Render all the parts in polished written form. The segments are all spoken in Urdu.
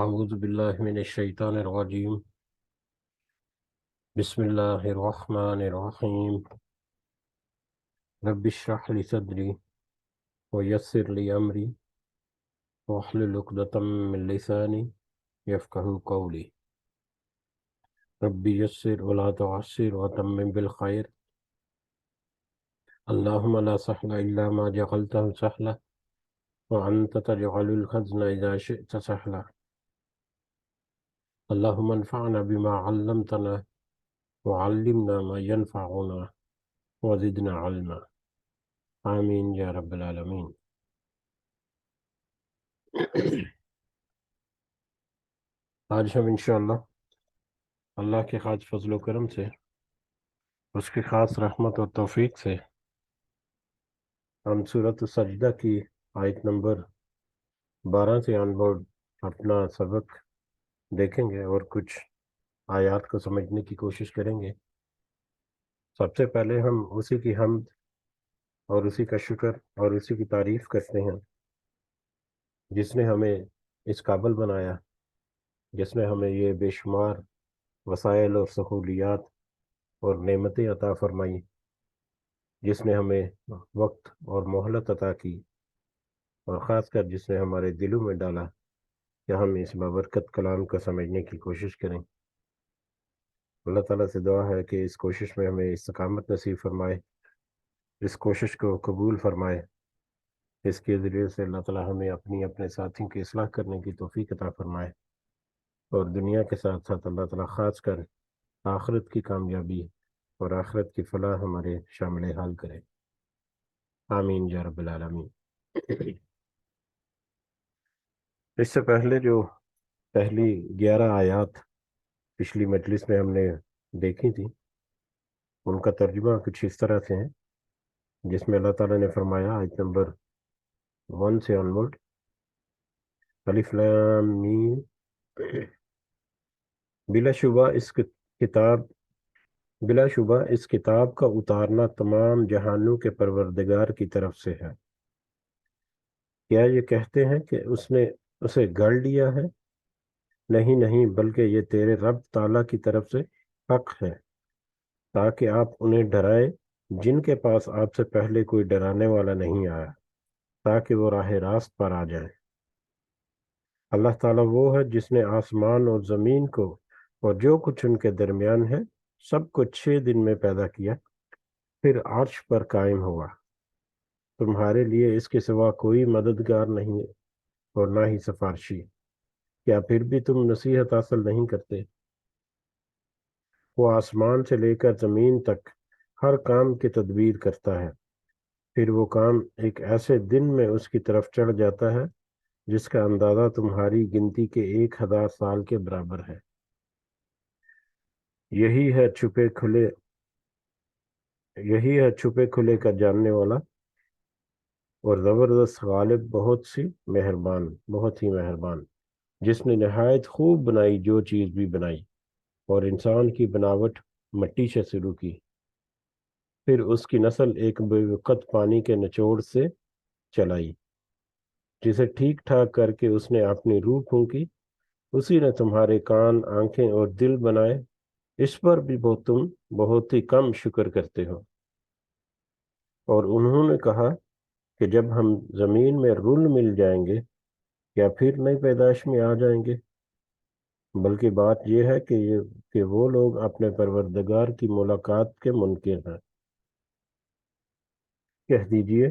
أعوذ بالله من الشيطان الرجيم. بسم الله الرحمن الرحيم. رب اشرح لي صدري ويسر لي أمري واحلل عقدة من لساني يفقهوا قولي. رب يسر ولا تعسر وتمم بالخير. اللهم لا سهل إلا ما جعلته سهلا وأنت تجعل الحزن إذا شئت سهلا. اللهم انفعنا بما علمتنا وعلمنا ما ينفعنا وزدنا علما. آمین یا رب العالمین. آج ہم انشاءاللہ اللہ کے خاص فضل و کرم سے، اس کی خاص رحمت اور توفیق سے، ہم سورۃ السجدہ کی آیت نمبر 12 سے آن بورڈ اپنا سبق دیکھیں گے اور کچھ آیات کو سمجھنے کی کوشش کریں گے. سب سے پہلے ہم اسی کی حمد اور اسی کا شکر اور اسی کی تعریف کرتے ہیں جس نے ہمیں اس قابل بنایا، جس نے ہمیں یہ بے شمار وسائل اور سہولیات اور نعمتیں عطا فرمائی، جس نے ہمیں وقت اور مہلت عطا کی، اور خاص کر جس نے ہمارے دلوں میں ڈالا کہ ہم اس بابرکت کلام کو سمجھنے کی کوشش کریں. اللہ تعالیٰ سے دعا ہے کہ اس کوشش میں ہمیں استقامت نصیب فرمائے، اس کوشش کو قبول فرمائے. اس کے ذریعے سے اللہ تعالیٰ ہمیں اپنے ساتھیوں کی اصلاح کرنے کی توفیق عطا فرمائے، اور دنیا کے ساتھ ساتھ اللہ تعالیٰ خاص کر آخرت کی کامیابی اور آخرت کی فلاح ہمارے شامل حال کرے. آمین یا رب العالمین. اس سے پہلے جو پہلی 11 آیات پچھلی مجلس میں ہم نے دیکھی تھی، ان کا ترجمہ کچھ اس طرح سے ہے، جس میں اللہ تعالیٰ نے فرمایا آیت نمبر 1 سے آنورڈ: الف لام میم، بلا شبہ اس کتاب کا اتارنا تمام جہانوں کے پروردگار کی طرف سے ہے. کیا یہ کہتے ہیں کہ اس نے اسے گھڑ لیا ہے؟ نہیں نہیں، بلکہ یہ تیرے رب تعالیٰ کی طرف سے حق ہے، تاکہ آپ انہیں ڈرائیں جن کے پاس آپ سے پہلے کوئی ڈرانے والا نہیں آیا، تاکہ وہ راہ راست پر آ جائیں. اللہ تعالیٰ وہ ہے جس نے آسمان اور زمین کو اور جو کچھ ان کے درمیان ہے سب کو 6 دن میں پیدا کیا، پھر عرش پر قائم ہوا. تمہارے لیے اس کے سوا کوئی مددگار نہیں اور نہ ہی سفارشی. کیا پھر بھی تم نصیحت حاصل نہیں کرتے؟ وہ آسمان سے لے کر زمین تک ہر کام کی تدبیر کرتا ہے، پھر وہ کام ایک ایسے دن میں اس کی طرف چڑھ جاتا ہے جس کا اندازہ تمہاری گنتی کے 1000 سال کے برابر ہے. یہی ہے چھپے کھلے کا جاننے والا اور زبردست غالب، بہت ہی مہربان، جس نے نہایت خوب بنائی جو چیز بھی بنائی، اور انسان کی بناوٹ مٹی سے شروع کی، پھر اس کی نسل ایک بے وقت پانی کے نچوڑ سے چلائی، جسے ٹھیک ٹھاک کر کے اس نے اپنی روح پھونکی. اسی نے تمہارے کان، آنکھیں اور دل بنائے، اس پر بھی تم بہت ہی کم شکر کرتے ہو. اور انہوں نے کہا کہ جب ہم زمین میں رل مل جائیں گے یا پھر نئی پیدائش میں آ جائیں گے. بلکہ بات یہ ہے کہ وہ لوگ اپنے پروردگار کی ملاقات کے منکر ہیں. کہہ دیجئے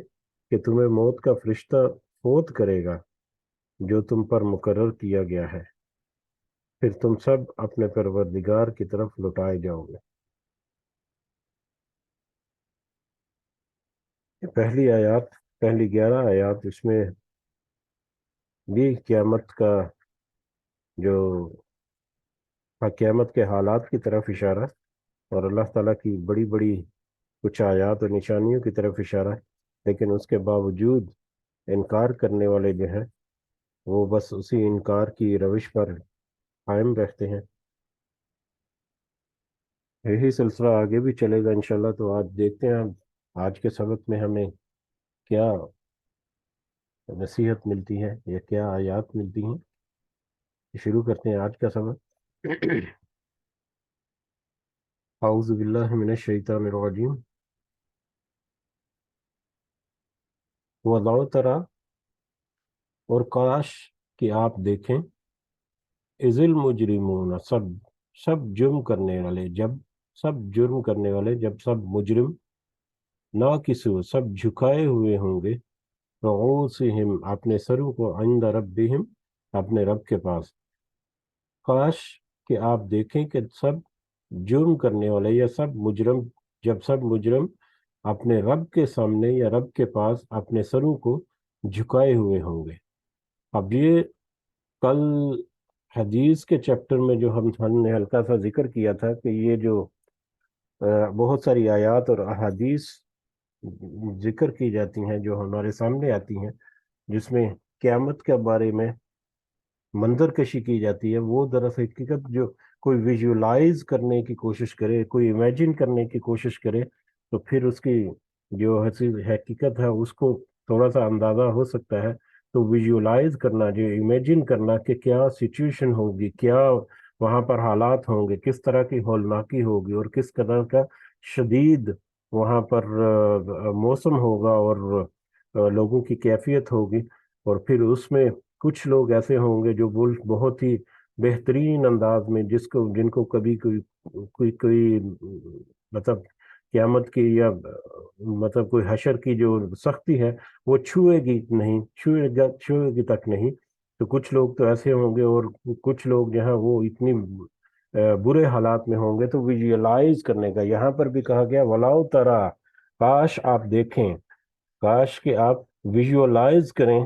کہ تمہیں موت کا فرشتہ فوت کرے گا جو تم پر مقرر کیا گیا ہے، پھر تم سب اپنے پروردگار کی طرف لوٹائے جاؤ گے. پہلی 11 آیات، اس میں بھی قیامت کے حالات کی طرف اشارہ، اور اللہ تعالیٰ کی بڑی بڑی کچھ آیات اور نشانیوں کی طرف اشارہ. لیکن اس کے باوجود انکار کرنے والے جو ہیں وہ بس اسی انکار کی روش پر قائم رہتے ہیں. یہی سلسلہ آگے بھی چلے گا انشاءاللہ. تو آج دیکھتے ہیں آج کے سبق میں ہمیں کیا نصیحت ملتی ہے یا کیا آیات ملتی ہیں. شروع کرتے ہیں آج کا سبق۔ اعوذ باللہ من الشیطان الرجیم۔ وَلَوْ تَرَى، اور کاش کہ آپ دیکھیں، اذ المجرمون، سب جرم کرنے والے، جب سب مجرم، ناکسو، سب جھکائے ہوئے ہوں گے، رؤوسہم، اپنے سروں کو، عند ربہم، اپنے رب کے پاس۔ کاش کہ آپ دیکھیں کہ سب جرم کرنے والے یا سب مجرم اپنے رب کے سامنے یا رب کے پاس اپنے سروں کو جھکائے ہوئے ہوں گے۔ اب یہ کل حدیث کے چیپٹر میں جو ہم نے ہلکا سا ذکر کیا تھا کہ یہ جو بہت ساری آیات اور احادیث ذکر کی جاتی ہیں جو ہمارے سامنے آتی ہیں، جس میں قیامت کے بارے میں منظر کشی کی جاتی ہے، وہ دراصل حقیقت جو کوئی ویژولائز کرنے کی کوشش کرے، کوئی امیجن کرنے کی کوشش کرے، تو پھر اس کی جو حقیقت ہے اس کو تھوڑا سا اندازہ ہو سکتا ہے۔ تو ویژولائز کرنا، جو امیجن کرنا کہ کیا سچویشن ہوگی، کیا وہاں پر حالات ہوں گے، کس طرح کی ہولناکی ہوگی اور کس قدر کا شدید وہاں پر موسم ہوگا اور لوگوں کی کیفیت ہوگی، اور پھر اس میں کچھ لوگ ایسے ہوں گے جو بہت ہی بہترین انداز میں جن کو کبھی کوئی مطلب قیامت کی یا مطلب کوئی حشر کی جو سختی ہے وہ چھوئے گی تک نہیں۔ تو کچھ لوگ تو ایسے ہوں گے، اور کچھ لوگ جو ہیں وہ اتنی برے حالات میں ہوں گے۔ تو ویژولائز کرنے کا یہاں پر بھی کہا گیا، ولاؤ ترا، کاش آپ دیکھیں، کاش کہ آپ ویژولائز کریں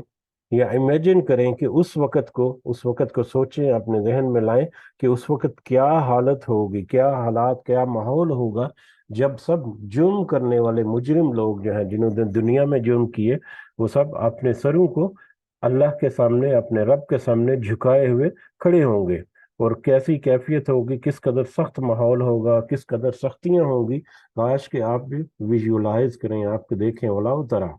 یا امیجن کریں کہ اس وقت کو سوچیں، اپنے ذہن میں لائیں کہ اس وقت کیا حالت ہوگی، کیا حالات، کیا ماحول ہوگا جب سب جرم کرنے والے مجرم لوگ جو ہیں، جنہوں نے دنیا میں جرم کیے، وہ سب اپنے سروں کو اللہ کے سامنے، اپنے رب کے سامنے جھکائے ہوئے کھڑے ہوں گے، اور کیسی کیفیت ہوگی، کس قدر سخت ماحول ہوگا، کس قدر سختیاں ہوگی۔ کاش کہ آپ بھی ویژولائز کریں، آپ کو دیکھیں، ولاؤ ترا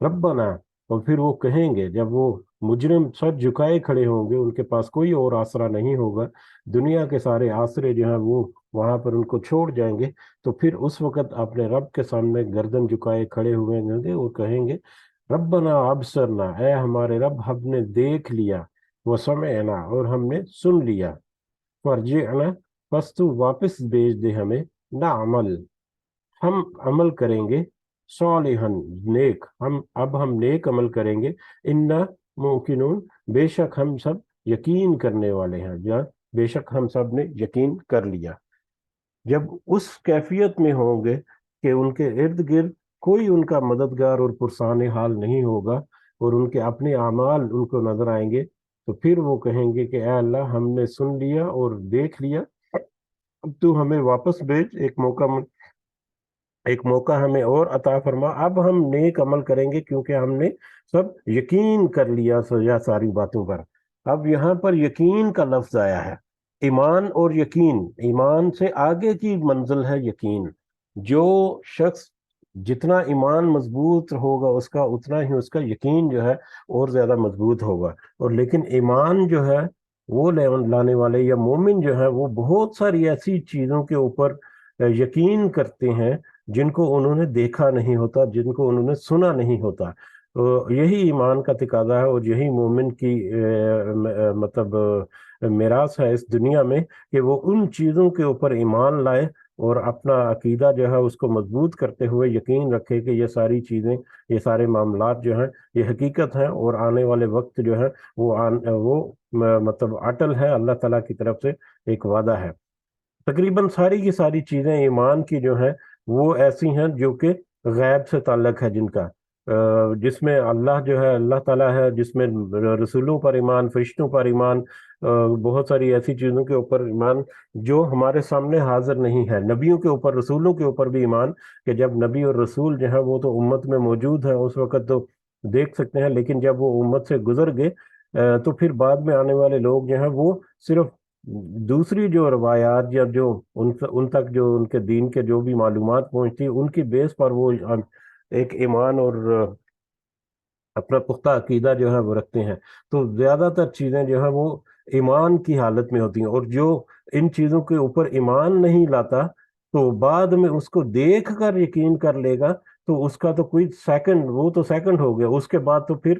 ربنا، اور پھر وہ کہیں گے جب وہ مجرم سر جھکائے کھڑے ہوں گے، ان کے پاس کوئی اور آسرا نہیں ہوگا، دنیا کے سارے آسرے جو ہیں وہ وہاں پر ان کو چھوڑ جائیں گے، تو پھر اس وقت اپنے رب کے سامنے گردن جھکائے کھڑے ہوئے ہوں گے اور کہیں گے، ربنا ابصرنا، اے ہمارے رب، ہم نے دیکھ لیا، وسمعنا، اور ہم نے سن لیا، فرجعنا، پس تو واپس بھیج دے ہمیں، نعمل، ہم عمل کریں گے، صالحاً، نیک، ہم نیک عمل کریں گے، انا موقنون، بے شک ہم سب یقین کرنے والے ہیں، یا بے شک ہم سب نے یقین کر لیا۔ جب اس کیفیت میں ہوں گے کہ ان کے ارد گرد کوئی ان کا مددگار اور پرسان حال نہیں ہوگا، اور ان کے اپنے اعمال ان کو نظر آئیں گے، تو پھر وہ کہیں گے کہ اے اللہ، ہم نے سن لیا اور دیکھ لیا، اب تو ہمیں واپس بھیج، ایک موقع ہمیں اور عطا فرما، اب ہم نیک عمل کریں گے، کیونکہ ہم نے سب یقین کر لیا یا ساری باتوں پر۔ اب یہاں پر یقین کا لفظ آیا ہے، ایمان اور یقین، ایمان سے آگے کی منزل ہے یقین۔ جو شخص جتنا ایمان مضبوط ہوگا اس کا، اتنا ہی اس کا یقین جو ہے اور زیادہ مضبوط ہوگا، اور لیکن ایمان جو ہے وہ لانے والے یا مومن جو ہے وہ بہت ساری ایسی چیزوں کے اوپر یقین کرتے ہیں جن کو انہوں نے دیکھا نہیں ہوتا، جن کو انہوں نے سنا نہیں ہوتا۔ تو یہی ایمان کا تقاضا ہے، اور یہی مومن کی مطلب میراث ہے اس دنیا میں، کہ وہ ان چیزوں کے اوپر ایمان لائے اور اپنا عقیدہ جو ہے اس کو مضبوط کرتے ہوئے یقین رکھے کہ یہ ساری چیزیں، یہ سارے معاملات جو ہیں یہ حقیقت ہیں، اور آنے والے وقت جو ہے وہ مطلب اٹل ہے، اللہ تعالیٰ کی طرف سے ایک وعدہ ہے۔ تقریباً ساری کی ساری چیزیں ایمان کی جو ہیں وہ ایسی ہیں جو کہ غیب سے تعلق ہے، جن کا جس میں اللہ جو ہے، اللہ تعالیٰ ہے، جس میں رسولوں پر ایمان، فرشتوں پر ایمان، بہت ساری ایسی چیزوں کے اوپر ایمان جو ہمارے سامنے حاضر نہیں ہے، نبیوں کے اوپر، رسولوں کے اوپر بھی ایمان، کہ جب نبی اور رسول جو ہیں وہ تو امت میں موجود ہیں اس وقت تو دیکھ سکتے ہیں، لیکن جب وہ امت سے گزر گئے تو پھر بعد میں آنے والے لوگ جو ہیں وہ صرف دوسری جو روایات یا جو ان تک جو ان کے دین کے جو بھی معلومات پہنچتی ان کی بیس پر وہ ایک ایمان اور اپنا پختہ عقیدہ جو ہے وہ رکھتے ہیں۔ تو زیادہ تر چیزیں جو ہیں وہ ایمان کی حالت میں ہوتی ہیں، اور جو ان چیزوں کے اوپر ایمان نہیں لاتا تو بعد میں اس کو دیکھ کر یقین کر لے گا، تو اس کا تو کوئی سیکنڈ، وہ تو سیکنڈ ہو گیا، اس کے بعد تو پھر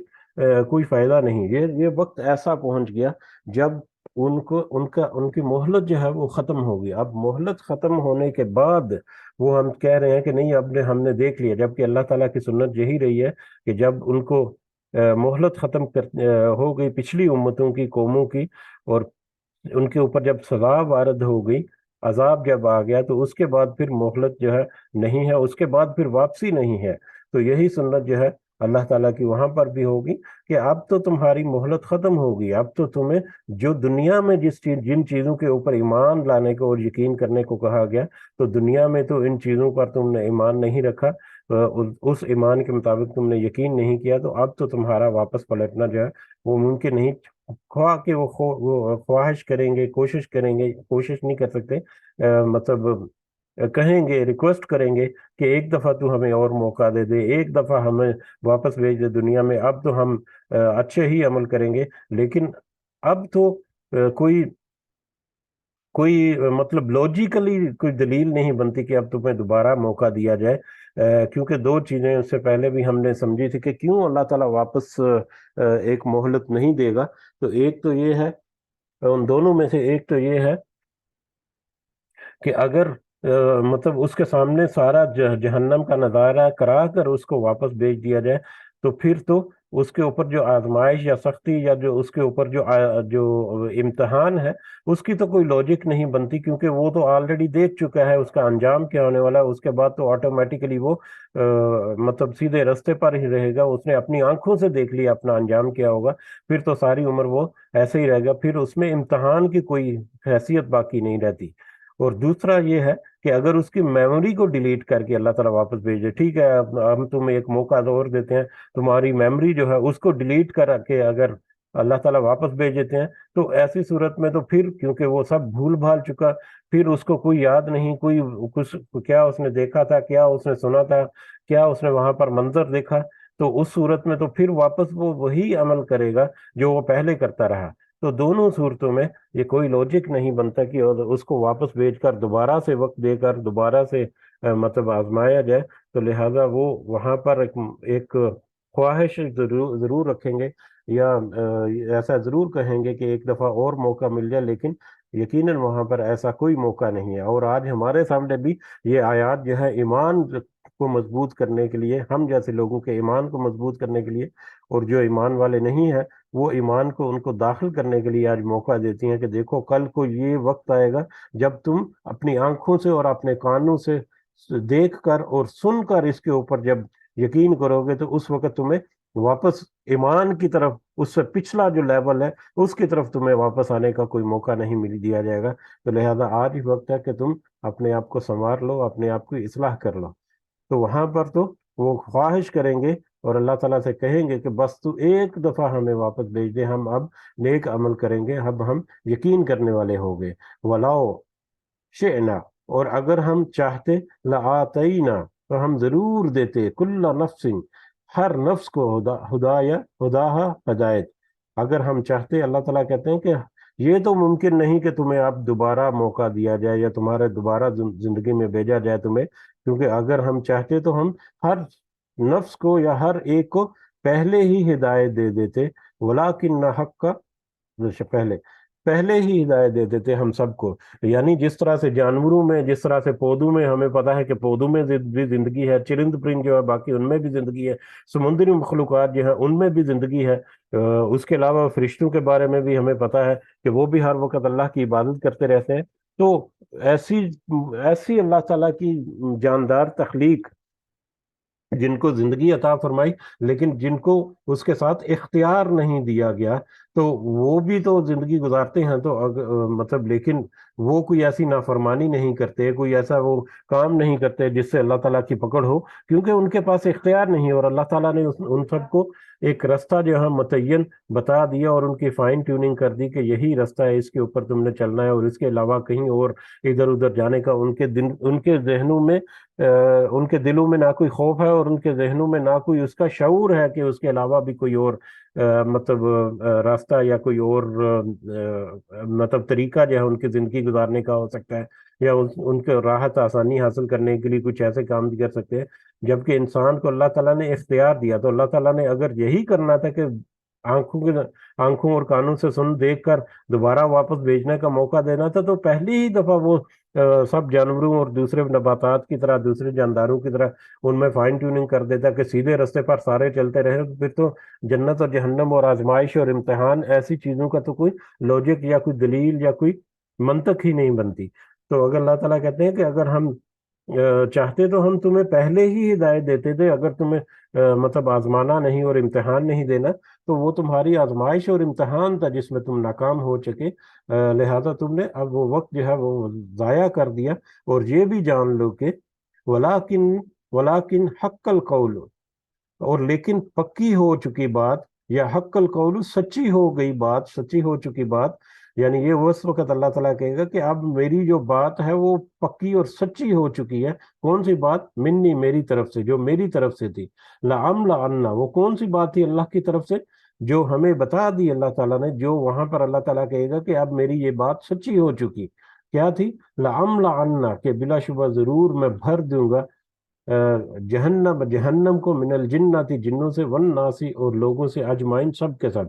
کوئی فائدہ نہیں۔ یہ وقت ایسا پہنچ گیا جب ان کی مہلت جو ہے وہ ختم ہوگی۔ اب مہلت ختم ہونے کے بعد وہ ہم کہہ رہے ہیں کہ نہیں، اب ہم نے دیکھ لیا، جبکہ اللہ تعالیٰ کی سنت یہی رہی ہے کہ جب ان کو مہلت ختم ہو گئی پچھلی امتوں کی، قوموں کی، اور ان کے اوپر جب سزا وارد ہو گئی، عذاب جب آ گیا، تو اس کے بعد پھر مہلت جو ہے نہیں ہے، اس کے بعد پھر واپسی نہیں ہے۔ تو یہی سنت جو ہے اللہ تعالیٰ کی وہاں پر بھی ہوگی کہ اب تو تمہاری مہلت ختم ہوگی، اب تو تمہیں جو دنیا میں جن چیزوں کے اوپر ایمان لانے کو اور یقین کرنے کو کہا گیا، تو دنیا میں تو ان چیزوں پر تم نے ایمان نہیں رکھا، اس ایمان کے مطابق تم نے یقین نہیں کیا، تو اب تو تمہارا واپس پلٹنا جو ہے وہ ممکن نہیں۔ خواہ کہ وہ خواہش کریں گے، کوشش کریں گے، کوشش نہیں کر سکتے، مطلب کہیں گے، ریکویسٹ کریں گے کہ ایک دفعہ تو ہمیں اور موقع دے دے، ایک دفعہ ہمیں واپس بھیج دے دنیا میں، اب تو ہم اچھے ہی عمل کریں گے، لیکن اب تو کوئی مطلب لاجیکلی کوئی دلیل نہیں بنتی کہ اب تمہیں دوبارہ موقع دیا جائے، کیونکہ دو چیزیں اس سے پہلے بھی ہم نے سمجھی تھی کہ کیوں اللہ تعالیٰ واپس ایک مہلت نہیں دے گا۔ تو ایک تو یہ ہے، ان دونوں میں سے ایک تو یہ ہے کہ اگر مطلب اس کے سامنے سارا جہنم کا نظارہ کرا کر اس کو واپس بھیج دیا جائے، تو پھر تو اس کے اوپر جو آزمائش یا سختی یا جو اس کے اوپر جو امتحان ہے، اس کی تو کوئی لاجک نہیں بنتی، کیونکہ وہ تو آلریڈی دیکھ چکا ہے اس کا انجام کیا ہونے والا ہے۔ اس کے بعد تو آٹومیٹیکلی وہ مطلب سیدھے رستے پر ہی رہے گا، اس نے اپنی آنکھوں سے دیکھ لیا اپنا انجام کیا ہوگا، پھر تو ساری عمر وہ ایسے ہی رہے گا، پھر اس میں امتحان کی کوئی حیثیت باقی نہیں رہتی۔ اور دوسرا یہ ہے کہ اگر اس کی میموری کو ڈیلیٹ کر کے اللہ تعالیٰ واپس بھیج دے، ٹھیک ہے اب ہم تمہیں ایک موقع اور دیتے ہیں، تمہاری میموری جو ہے اس کو ڈیلیٹ کر کے اگر اللہ تعالیٰ واپس بھیج دیتے ہیں، تو ایسی صورت میں تو پھر کیونکہ وہ سب بھول بھال چکا، پھر اس کو کوئی یاد نہیں، کوئی کچھ کیا اس نے دیکھا تھا، کیا اس نے سنا تھا، کیا اس نے وہاں پر منظر دیکھا، تو اس صورت میں تو پھر واپس وہ وہی عمل کرے گا جو وہ پہلے کرتا رہا۔ تو دونوں صورتوں میں یہ کوئی لاجک نہیں بنتا کہ اس کو واپس بھیج کر دوبارہ سے وقت دے کر دوبارہ سے مطلب آزمایا جائے۔ تو لہٰذا وہ وہاں پر ایک خواہش ضرور رکھیں گے، یا ایسا ضرور کہیں گے کہ ایک دفعہ اور موقع مل جائے، لیکن یقیناً وہاں پر ایسا کوئی موقع نہیں ہے۔ اور آج ہمارے سامنے بھی یہ آیات جو ہے ایمان کو مضبوط کرنے کے لیے، ہم جیسے لوگوں کے ایمان کو مضبوط کرنے کے لیے، اور جو ایمان والے نہیں ہیں وہ ایمان کو ان کو داخل کرنے کے لیے آج موقع دیتی ہیں کہ دیکھو کل کو یہ وقت آئے گا جب تم اپنی آنکھوں سے اور اپنے کانوں سے دیکھ کر اور سن کر اس کے اوپر جب یقین کرو گے، تو اس وقت تمہیں واپس ایمان کی طرف، اس سے پچھلا جو لیول ہے اس کی طرف تمہیں واپس آنے کا کوئی موقع نہیں مل دیا جائے گا۔ تو لہذا آج ہی وقت ہے کہ تم اپنے آپ کو سنوار لو، اپنے آپ کو اصلاح کر لو۔ تو وہاں پر تو وہ خواہش کریں گے اور اللہ تعالیٰ سے کہیں گے کہ بس تو ایک دفعہ ہمیں واپس بھیج دے، ہم اب نیک عمل کریں گے، اب ہم یقین کرنے والے ہو گئے۔ وَلَوْ شِئْنَا، اور اگر ہم چاہتے، لَآتَيْنَا، تو ہم ضرور دیتے، کُلَّ نَفْسٍ، ہر نفس کو، ہداہا، ہدایت۔ اگر ہم چاہتے، اللہ تعالیٰ کہتے ہیں کہ یہ تو ممکن نہیں کہ تمہیں اب دوبارہ موقع دیا جائے یا تمہارے دوبارہ زندگی میں بھیجا جائے تمہیں، کیونکہ اگر ہم چاہتے تو ہم ہر نفس کو یا ہر ایک کو پہلے ہی ہدایت دے دیتے، ولیکن حق کا، پہلے ہی ہدایت دے دیتے ہم سب کو۔ یعنی جس طرح سے جانوروں میں، جس طرح سے پودوں میں ہمیں پتا ہے کہ پودوں میں بھی زندگی ہے، چرند پرند جو ہے باقی ان میں بھی زندگی ہے، سمندری مخلوقات جو ہیں ان میں بھی زندگی ہے، اس کے علاوہ فرشتوں کے بارے میں بھی ہمیں پتا ہے کہ وہ بھی ہر وقت اللہ کی عبادت کرتے رہتے ہیں۔ تو ایسی اللہ تعالیٰ کی جاندار تخلیق جن کو زندگی عطا فرمائی، لیکن جن کو اس کے ساتھ اختیار نہیں دیا گیا، تو وہ بھی تو زندگی گزارتے ہیں، تو مطلب لیکن وہ کوئی ایسی نافرمانی نہیں کرتے، کوئی ایسا وہ کام نہیں کرتے جس سے اللہ تعالیٰ کی پکڑ ہو، کیونکہ ان کے پاس اختیار نہیں ہے، اور اللہ تعالیٰ نے ان سب کو ایک رستہ جو ہے متعین بتا دیا، اور ان کی فائن ٹیوننگ کر دی کہ یہی رستہ ہے، اس کے اوپر تم نے چلنا ہے، اور اس کے علاوہ کہیں اور ادھر ادھر جانے کا ان کے ذہنوں میں، ان کے دلوں میں نہ کوئی خوف ہے، اور ان کے ذہنوں میں نہ کوئی اس کا شعور ہے کہ اس کے علاوہ بھی کوئی اور مطلب راستہ راستہ یا کوئی اور مطلب طریقہ جو ہے ان کی زندگی گزارنے کا ہو سکتا ہے، یا ان کے راحت آسانی حاصل کرنے کے لیے کچھ ایسے کام بھی کر سکتے ہیں۔ جبکہ انسان کو اللہ تعالیٰ نے اختیار دیا، تو اللہ تعالیٰ نے اگر یہی کرنا تھا کہ آنکھوں کے آنکھوں اور کانوں سے سن دیکھ کر دوبارہ واپس بھیجنے کا موقع دینا تھا، تو پہلی ہی دفعہ وہ سب جانوروں اور دوسرے نباتات کی طرح، دوسرے جانداروں کی طرح ان میں فائن ٹیوننگ کر دیتا کہ سیدھے رستے پر سارے چلتے رہے۔ پھر تو جنت اور جہنم اور آزمائش اور امتحان ایسی چیزوں کا تو کوئی لوجک یا کوئی دلیل یا کوئی منطق ہی نہیں بنتی۔ تو اگر اللہ تعالیٰ کہتے ہیں کہ اگر ہم چاہتے تو ہم تمہیں پہلے ہی ہدایت دیتے تھے، اگر تمہیں مطلب آزمانا نہیں اور امتحان نہیں دینا، تو وہ تمہاری آزمائش اور امتحان تھا جس میں تم ناکام ہو چکے، لہذا تم نے اب وہ وقت جو ہے وہ ضائع کر دیا۔ اور یہ بھی جان لو کہ ولاکن ولاکن حق القول، اور لیکن پکی ہو چکی بات، یا حق القول سچی ہو گئی بات، سچی ہو چکی بات، یعنی یہ وہ اس وقت اللہ تعالیٰ کہے گا کہ اب میری جو بات ہے وہ پکی اور سچی ہو چکی ہے۔ کون سی بات؟ منی، میری طرف سے، جو میری طرف سے تھی۔ لَأَمْلَأَنَّ، وہ کون سی بات تھی اللہ کی طرف سے جو ہمیں بتا دی اللہ تعالیٰ نے، جو وہاں پر اللہ تعالیٰ کہے گا کہ اب میری یہ بات سچی ہو چکی۔ کیا تھی؟ لَأَمْلَأَنَّ، کہ بلا شبہ ضرور میں بھر دوں گا جہنم، جہنم کو، من الجناتی، جنوں سے، والناسی، اور لوگوں سے، اجمعین، سب کے سب۔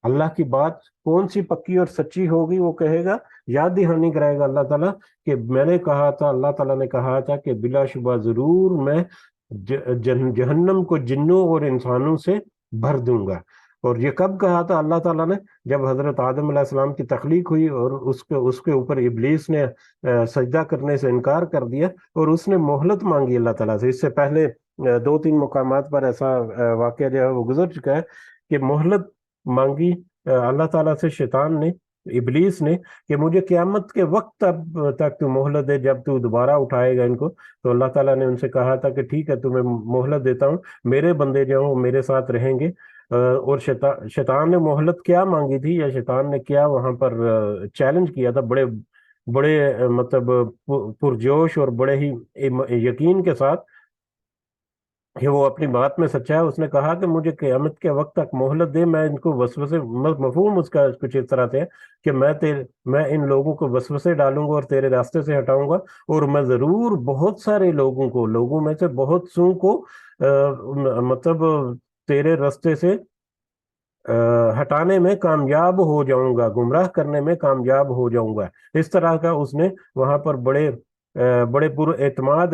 اللہ کی بات کون سی پکی اور سچی ہوگی؟ وہ کہے گا، یاد دہانی کرائے گا اللہ تعالیٰ کہ میں نے کہا تھا، اللہ تعالیٰ نے کہا تھا کہ بلا شبہ ضرور میں جہنم کو جنوں اور انسانوں سے بھر دوں گا۔ اور یہ کب کہا تھا اللہ تعالیٰ نے؟ جب حضرت آدم علیہ السلام کی تخلیق ہوئی اور اس کے اوپر ابلیس نے سجدہ کرنے سے انکار کر دیا، اور اس نے مہلت مانگی اللہ تعالیٰ سے۔ اس سے پہلے دو تین مقامات پر ایسا واقعہ جو ہے وہ گزر چکا ہے کہ مہلت مانگی اللہ تعالیٰ سے شیطان نے، ابلیس نے، کہ مجھے قیامت کے وقت تک تو مہلت دے، جب تو دوبارہ اٹھائے گا ان کو۔ تو اللہ تعالیٰ نے ان سے کہا تھا کہ ٹھیک ہے، تمہیں مہلت دیتا ہوں، میرے بندے جو ہوں میرے ساتھ رہیں گے۔ اور شیطان نے مہلت کیا مانگی تھی، یا شیطان نے کیا وہاں پر چیلنج کیا تھا بڑے بڑے مطلب پرجوش اور بڑے ہی یقین کے ساتھ کہ وہ اپنی بات میں سچا ہے۔ اس نے کہا کہ مجھے قیامت کے وقت تک مہلت دے، میں ان کو وسوسے، مفہوم اس کا کچھ اس طرح سے ہے کہ میں ان لوگوں کو وسوسے ڈالوں گا اور تیرے راستے سے ہٹاؤں گا، اور میں ضرور بہت سارے لوگوں میں سے بہت سوں کو مطلب تیرے راستے سے ہٹانے میں کامیاب ہو جاؤں گا، گمراہ کرنے میں کامیاب ہو جاؤں گا۔ اس طرح کا اس نے وہاں پر بڑے پر اعتماد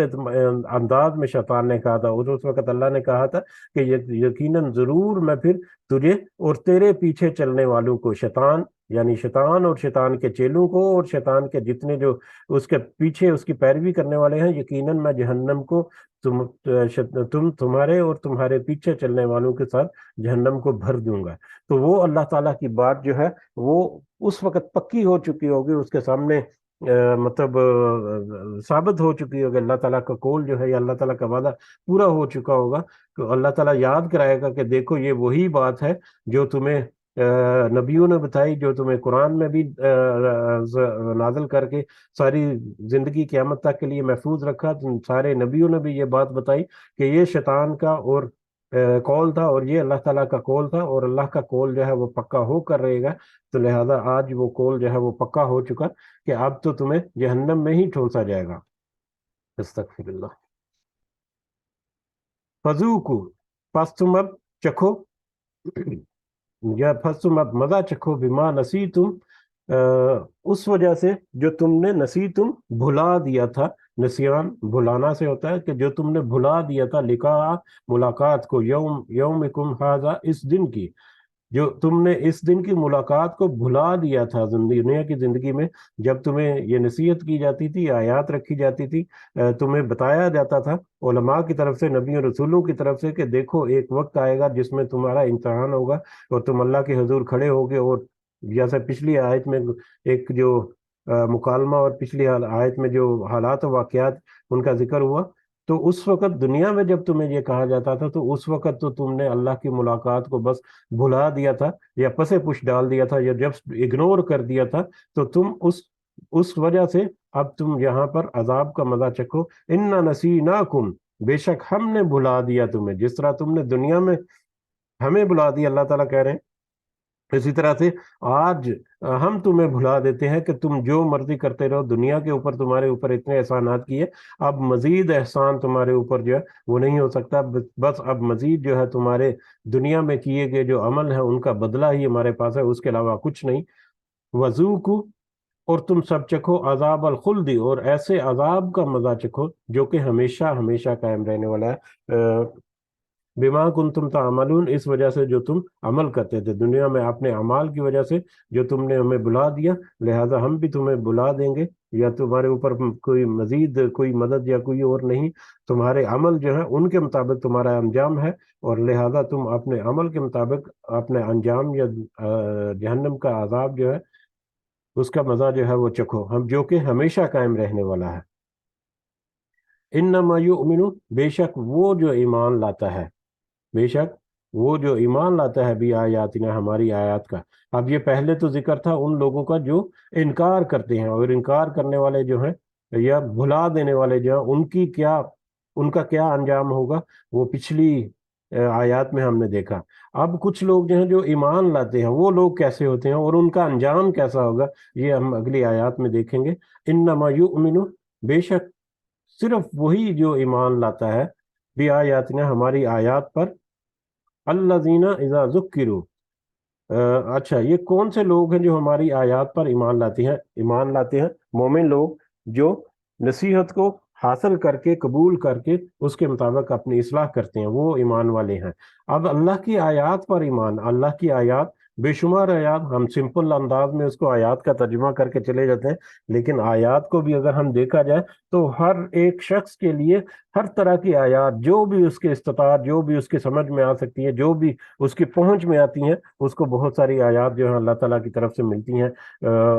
انداز میں شیطان نے کہا تھا۔ اور اس وقت اللہ نے کہا تھا کہ یقیناً ضرور میں پھر تجھے اور تیرے پیچھے چلنے والوں کو، شیطان یعنی شیطان اور شیطان کے چیلوں کو اور شیطان کے جتنے جو اس کے پیچھے اس کی پیروی کرنے والے ہیں، یقیناً میں جہنم کو تمہارے اور تمہارے پیچھے چلنے والوں کے ساتھ جہنم کو بھر دوں گا۔ تو وہ اللہ تعالیٰ کی بات جو ہے وہ اس وقت پکی ہو چکی ہوگی، اس کے سامنے مطلب ثابت ہو چکی ہوگی، اللہ تعالیٰ کا قول جو ہے یا اللہ تعالیٰ کا وعدہ پورا ہو چکا ہوگا۔ تو اللہ تعالیٰ یاد کرائے گا کہ دیکھو یہ وہی بات ہے جو تمہیں نبیوں نے بتائی، جو تمہیں قرآن میں بھی نازل کر کے ساری زندگی قیامت تک کے لیے محفوظ رکھا۔ سارے نبیوں نے بھی یہ بات بتائی کہ یہ شیطان کا اور قول تھا، اور یہ اللہ تعالیٰ کا قول تھا، اور اللہ کا قول جو ہے وہ پکا ہو کر رہے گا۔ تو لہذا آج وہ قول جو ہے وہ پکا ہو چکا کہ اب تو تمہیں جہنم میں ہی ٹھونسا جائے گا۔ استغفر اللہ۔ فذوقوا، پس تم اب چکھو، یا پس تم اب مزہ چکھو، بما نسیتم، اس وجہ سے جو تم نے، نسیتم بھلا دیا تھا، نسیان بھلانا سے ہوتا ہے کہ جو تم نے بھلا دیا تھا، لقاء ملاقات کو، یومکم ھذا، اس دن کی، جو تم نے اس دن کی ملاقات کو بھلا دیا تھا دنیا کی زندگی میں، جب تمہیں یہ نصیحت کی جاتی تھی، آیات رکھی جاتی تھی، تمہیں بتایا جاتا تھا علماء کی طرف سے، نبیوں رسولوں کی طرف سے کہ دیکھو ایک وقت آئے گا جس میں تمہارا امتحان ہوگا اور تم اللہ کے حضور کھڑے ہوگے۔ اور جیسے پچھلی آیت میں ایک جو مکالمہ اور پچھلی آیت میں جو حالات و واقعات ان کا ذکر ہوا، تو اس وقت دنیا میں جب تمہیں یہ کہا جاتا تھا تو اس وقت تو تم نے اللہ کی ملاقات کو بس بھلا دیا تھا، یا پسے پش ڈال دیا تھا، یا جب اگنور کر دیا تھا، تو تم اس وجہ سے اب تم یہاں پر عذاب کا مزہ چکھو۔ انا نسیناکم، بے شک ہم نے بھلا دیا تمہیں، جس طرح تم نے دنیا میں ہمیں بھلا دیا، اللہ تعالیٰ کہہ رہے ہیں اسی طرح سے آج ہم تمہیں بھلا دیتے ہیں کہ تم جو مرضی کرتے رہو، دنیا کے اوپر تمہارے اوپر اتنے احسانات کیے، اب مزید احسان تمہارے اوپر جو ہے وہ نہیں ہو سکتا، بس اب مزید جو ہے تمہارے دنیا میں کیے گئے جو عمل ہے ان کا بدلہ ہی ہمارے پاس ہے، اس کے علاوہ کچھ نہیں۔ وذوقوا، اور تم سب چکھو عذاب الخلد، اور ایسے عذاب کا مزہ چکھو جو کہ ہمیشہ ہمیشہ قائم رہنے والا ہے، بما کنتم تعملون، اس وجہ سے جو تم عمل کرتے تھے دنیا میں، اپنے اعمال کی وجہ سے جو تم نے ہمیں بلا دیا، لہذا ہم بھی تمہیں بلا دیں گے، یا تمہارے اوپر کوئی مزید کوئی مدد یا کوئی اور نہیں، تمہارے عمل جو ہے ان کے مطابق تمہارا انجام ہے، اور لہذا تم اپنے عمل کے مطابق اپنے انجام یا جہنم کا عذاب جو ہے اس کا مزہ جو ہے وہ چکھو، ہم جو کہ ہمیشہ قائم رہنے والا ہے۔ انما یؤمن، بے شک وہ جو ایمان لاتا ہے، بے شک وہ جو ایمان لاتا ہے بھی آیاتنا، ہماری آیات کا۔ اب یہ پہلے تو ذکر تھا ان لوگوں کا جو انکار کرتے ہیں، اور انکار کرنے والے جو ہیں یا بھلا دینے والے جو ہیں ان کا کیا انجام ہوگا، وہ پچھلی آیات میں ہم نے دیکھا۔ اب کچھ لوگ جو ہیں جو ایمان لاتے ہیں وہ لوگ کیسے ہوتے ہیں اور ان کا انجام کیسا ہوگا، یہ ہم اگلی آیات میں دیکھیں گے۔ انما یؤمن، بے شک صرف وہی جو ایمان لاتا ہے بھی آیاتنا، ہماری آیات پر، الذین اذا ذکروا، اچھا یہ کون سے لوگ ہیں جو ہماری آیات پر ایمان لاتے ہیں؟ مومن لوگ جو نصیحت کو حاصل کر کے قبول کر کے اس کے مطابق اپنی اصلاح کرتے ہیں، وہ ایمان والے ہیں۔ اب اللہ کی آیات پر ایمان، اللہ کی آیات بے شمار آیات، ہم سمپل انداز میں اس کو آیات کا ترجمہ کر کے چلے جاتے ہیں، لیکن آیات کو بھی اگر ہم دیکھا جائے تو ہر ایک شخص کے لیے ہر طرح کی آیات، جو بھی اس کے استطاعت، جو بھی اس کی سمجھ میں آ سکتی ہیں، جو بھی اس کی پہنچ میں آتی ہیں، اس کو بہت ساری آیات جو ہیں اللہ تعالیٰ کی طرف سے ملتی ہیں۔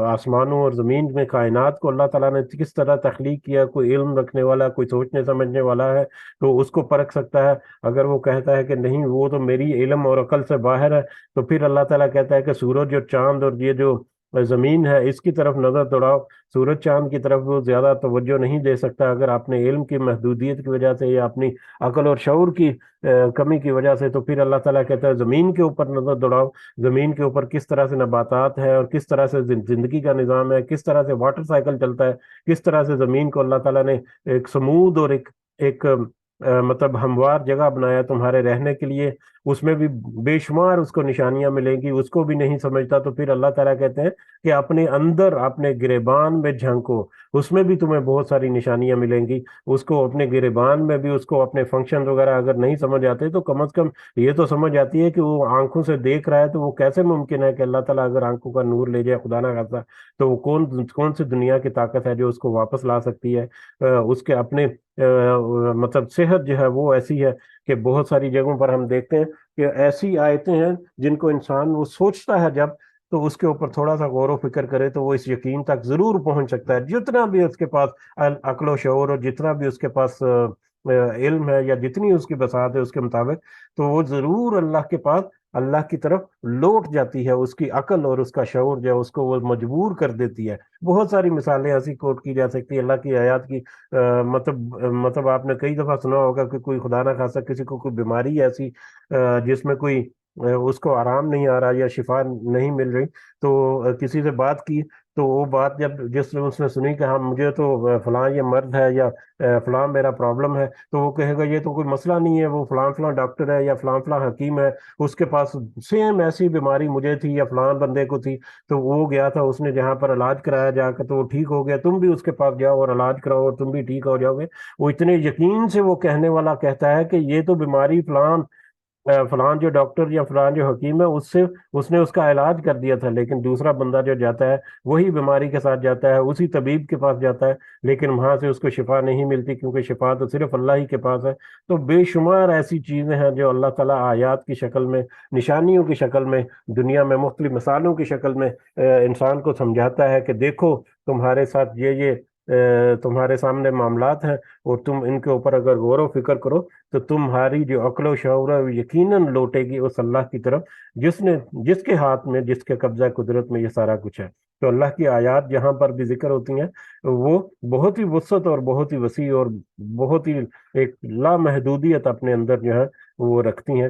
آسمانوں اور زمین میں کائنات کو اللہ تعالیٰ نے کس طرح تخلیق کیا، کوئی علم رکھنے والا، کوئی سوچنے سمجھنے والا ہے تو اس کو پرکھ سکتا ہے۔ اگر وہ کہتا ہے کہ نہیں وہ تو میری علم اور عقل سے باہر ہے، تو پھر اللہ تعالیٰ کہتا ہے کہ سورج اور چاند اور یہ جو زمین ہے اس کی طرف نظر دوڑاؤ، سورج چاند کی طرف وہ زیادہ توجہ نہیں دے سکتا اگر اپنے علم کی محدودیت کی وجہ سے یا اپنی عقل اور شعور کی کمی کی وجہ سے، تو پھر اللہ تعالیٰ کہتا ہے زمین کے اوپر نظر دوڑاؤ، زمین کے اوپر کس طرح سے نباتات ہے اور کس طرح سے زندگی کا نظام ہے، کس طرح سے واٹر سائیکل چلتا ہے، کس طرح سے زمین کو اللہ تعالیٰ نے ایک سمود اور ایک مطلب ہموار جگہ بنایا تمہارے رہنے کے لیے، اس میں بھی بے شمار اس کو نشانیاں ملیں گی، اس کو بھی نہیں سمجھتا، تو پھر اللہ تعالیٰ کہتے ہیں کہ اپنے اندر اپنے گریبان میں جھانکو، اس میں بھی تمہیں بہت ساری نشانیاں ملیں گی، اس کو اپنے گریبان میں بھی اس کو اپنے فنکشن وغیرہ اگر نہیں سمجھ آتے تو کم از کم یہ تو سمجھ آتی ہے کہ وہ آنکھوں سے دیکھ رہا ہے، تو وہ کیسے ممکن ہے کہ اللہ تعالیٰ اگر آنکھوں کا نور لے جائے خدا نہ خاصا، تو وہ کون سی دنیا کی طاقت ہے جو اس کو واپس لا سکتی ہے؟ اس کے اپنے مطلب صحت جو ہے وہ ایسی ہے کہ بہت ساری جگہوں پر ہم دیکھتے ہیں کہ ایسی آیتیں ہیں جن کو انسان وہ سوچتا ہے جب، تو اس کے اوپر تھوڑا سا غور و فکر کرے تو وہ اس یقین تک ضرور پہنچ سکتا ہے، جتنا بھی اس کے پاس عقل و شعور اور جتنا بھی اس کے پاس علم ہے یا جتنی اس کی بساط ہے اس کے مطابق، تو وہ ضرور اللہ کے پاس، اللہ کی طرف لوٹ جاتی ہے، اس کی عقل اور اس کا شعور جو ہے اس کو وہ مجبور کر دیتی ہے۔ بہت ساری مثالیں ایسی کوٹ کی جا سکتی ہے اللہ کی آیات کی، مطلب آپ نے کئی دفعہ سنا ہوگا کہ کوئی خدا نہ خاصا کسی کو کوئی بیماری ایسی جس میں کوئی اس کو آرام نہیں آ رہا یا شفا نہیں مل رہی، تو کسی سے بات کی، تو وہ بات جب اس نے سنی کہ ہاں مجھے تو فلاں یہ مرض ہے یا فلاں میرا پرابلم ہے، تو وہ کہے گا یہ تو کوئی مسئلہ نہیں ہے، وہ فلاں فلاں ڈاکٹر ہے یا فلاں فلاں حکیم ہے، اس کے پاس سیم ایسی بیماری مجھے تھی یا فلاں بندے کو تھی، تو وہ گیا تھا، اس نے جہاں پر علاج کرایا جا کر تو وہ ٹھیک ہو گیا، تم بھی اس کے پاس جاؤ اور علاج کراؤ اور تم بھی ٹھیک ہو جاؤ گے۔ وہ اتنے یقین سے وہ کہنے والا کہتا ہے کہ یہ تو بیماری فلاں فلاں جو ڈاکٹر یا فلاں جو حکیم ہے اس نے اس کا علاج کر دیا تھا، لیکن دوسرا بندہ جو جاتا ہے وہی بیماری کے ساتھ جاتا ہے، اسی طبیب کے پاس جاتا ہے، لیکن وہاں سے اس کو شفا نہیں ملتی، کیونکہ شفا تو صرف اللہ ہی کے پاس ہے۔ تو بے شمار ایسی چیزیں ہیں جو اللہ تعالیٰ آیات کی شکل میں، نشانیوں کی شکل میں، دنیا میں مختلف مثالوں کی شکل میں انسان کو سمجھاتا ہے کہ دیکھو تمہارے ساتھ یہ تمہارے سامنے معاملات ہیں، اور تم ان کے اوپر اگر غور و فکر کرو تو تمہاری جو عقل و شعور ہے وہ یقیناً لوٹے گی اس اللہ کی طرف جس کے ہاتھ میں، جس کے قبضہ قدرت میں یہ سارا کچھ ہے۔ تو اللہ کی آیات جہاں پر بھی ذکر ہوتی ہیں وہ بہت ہی وسعت اور بہت ہی وسیع اور بہت ہی ایک لامحدودیت اپنے اندر جو ہے وہ رکھتی ہیں۔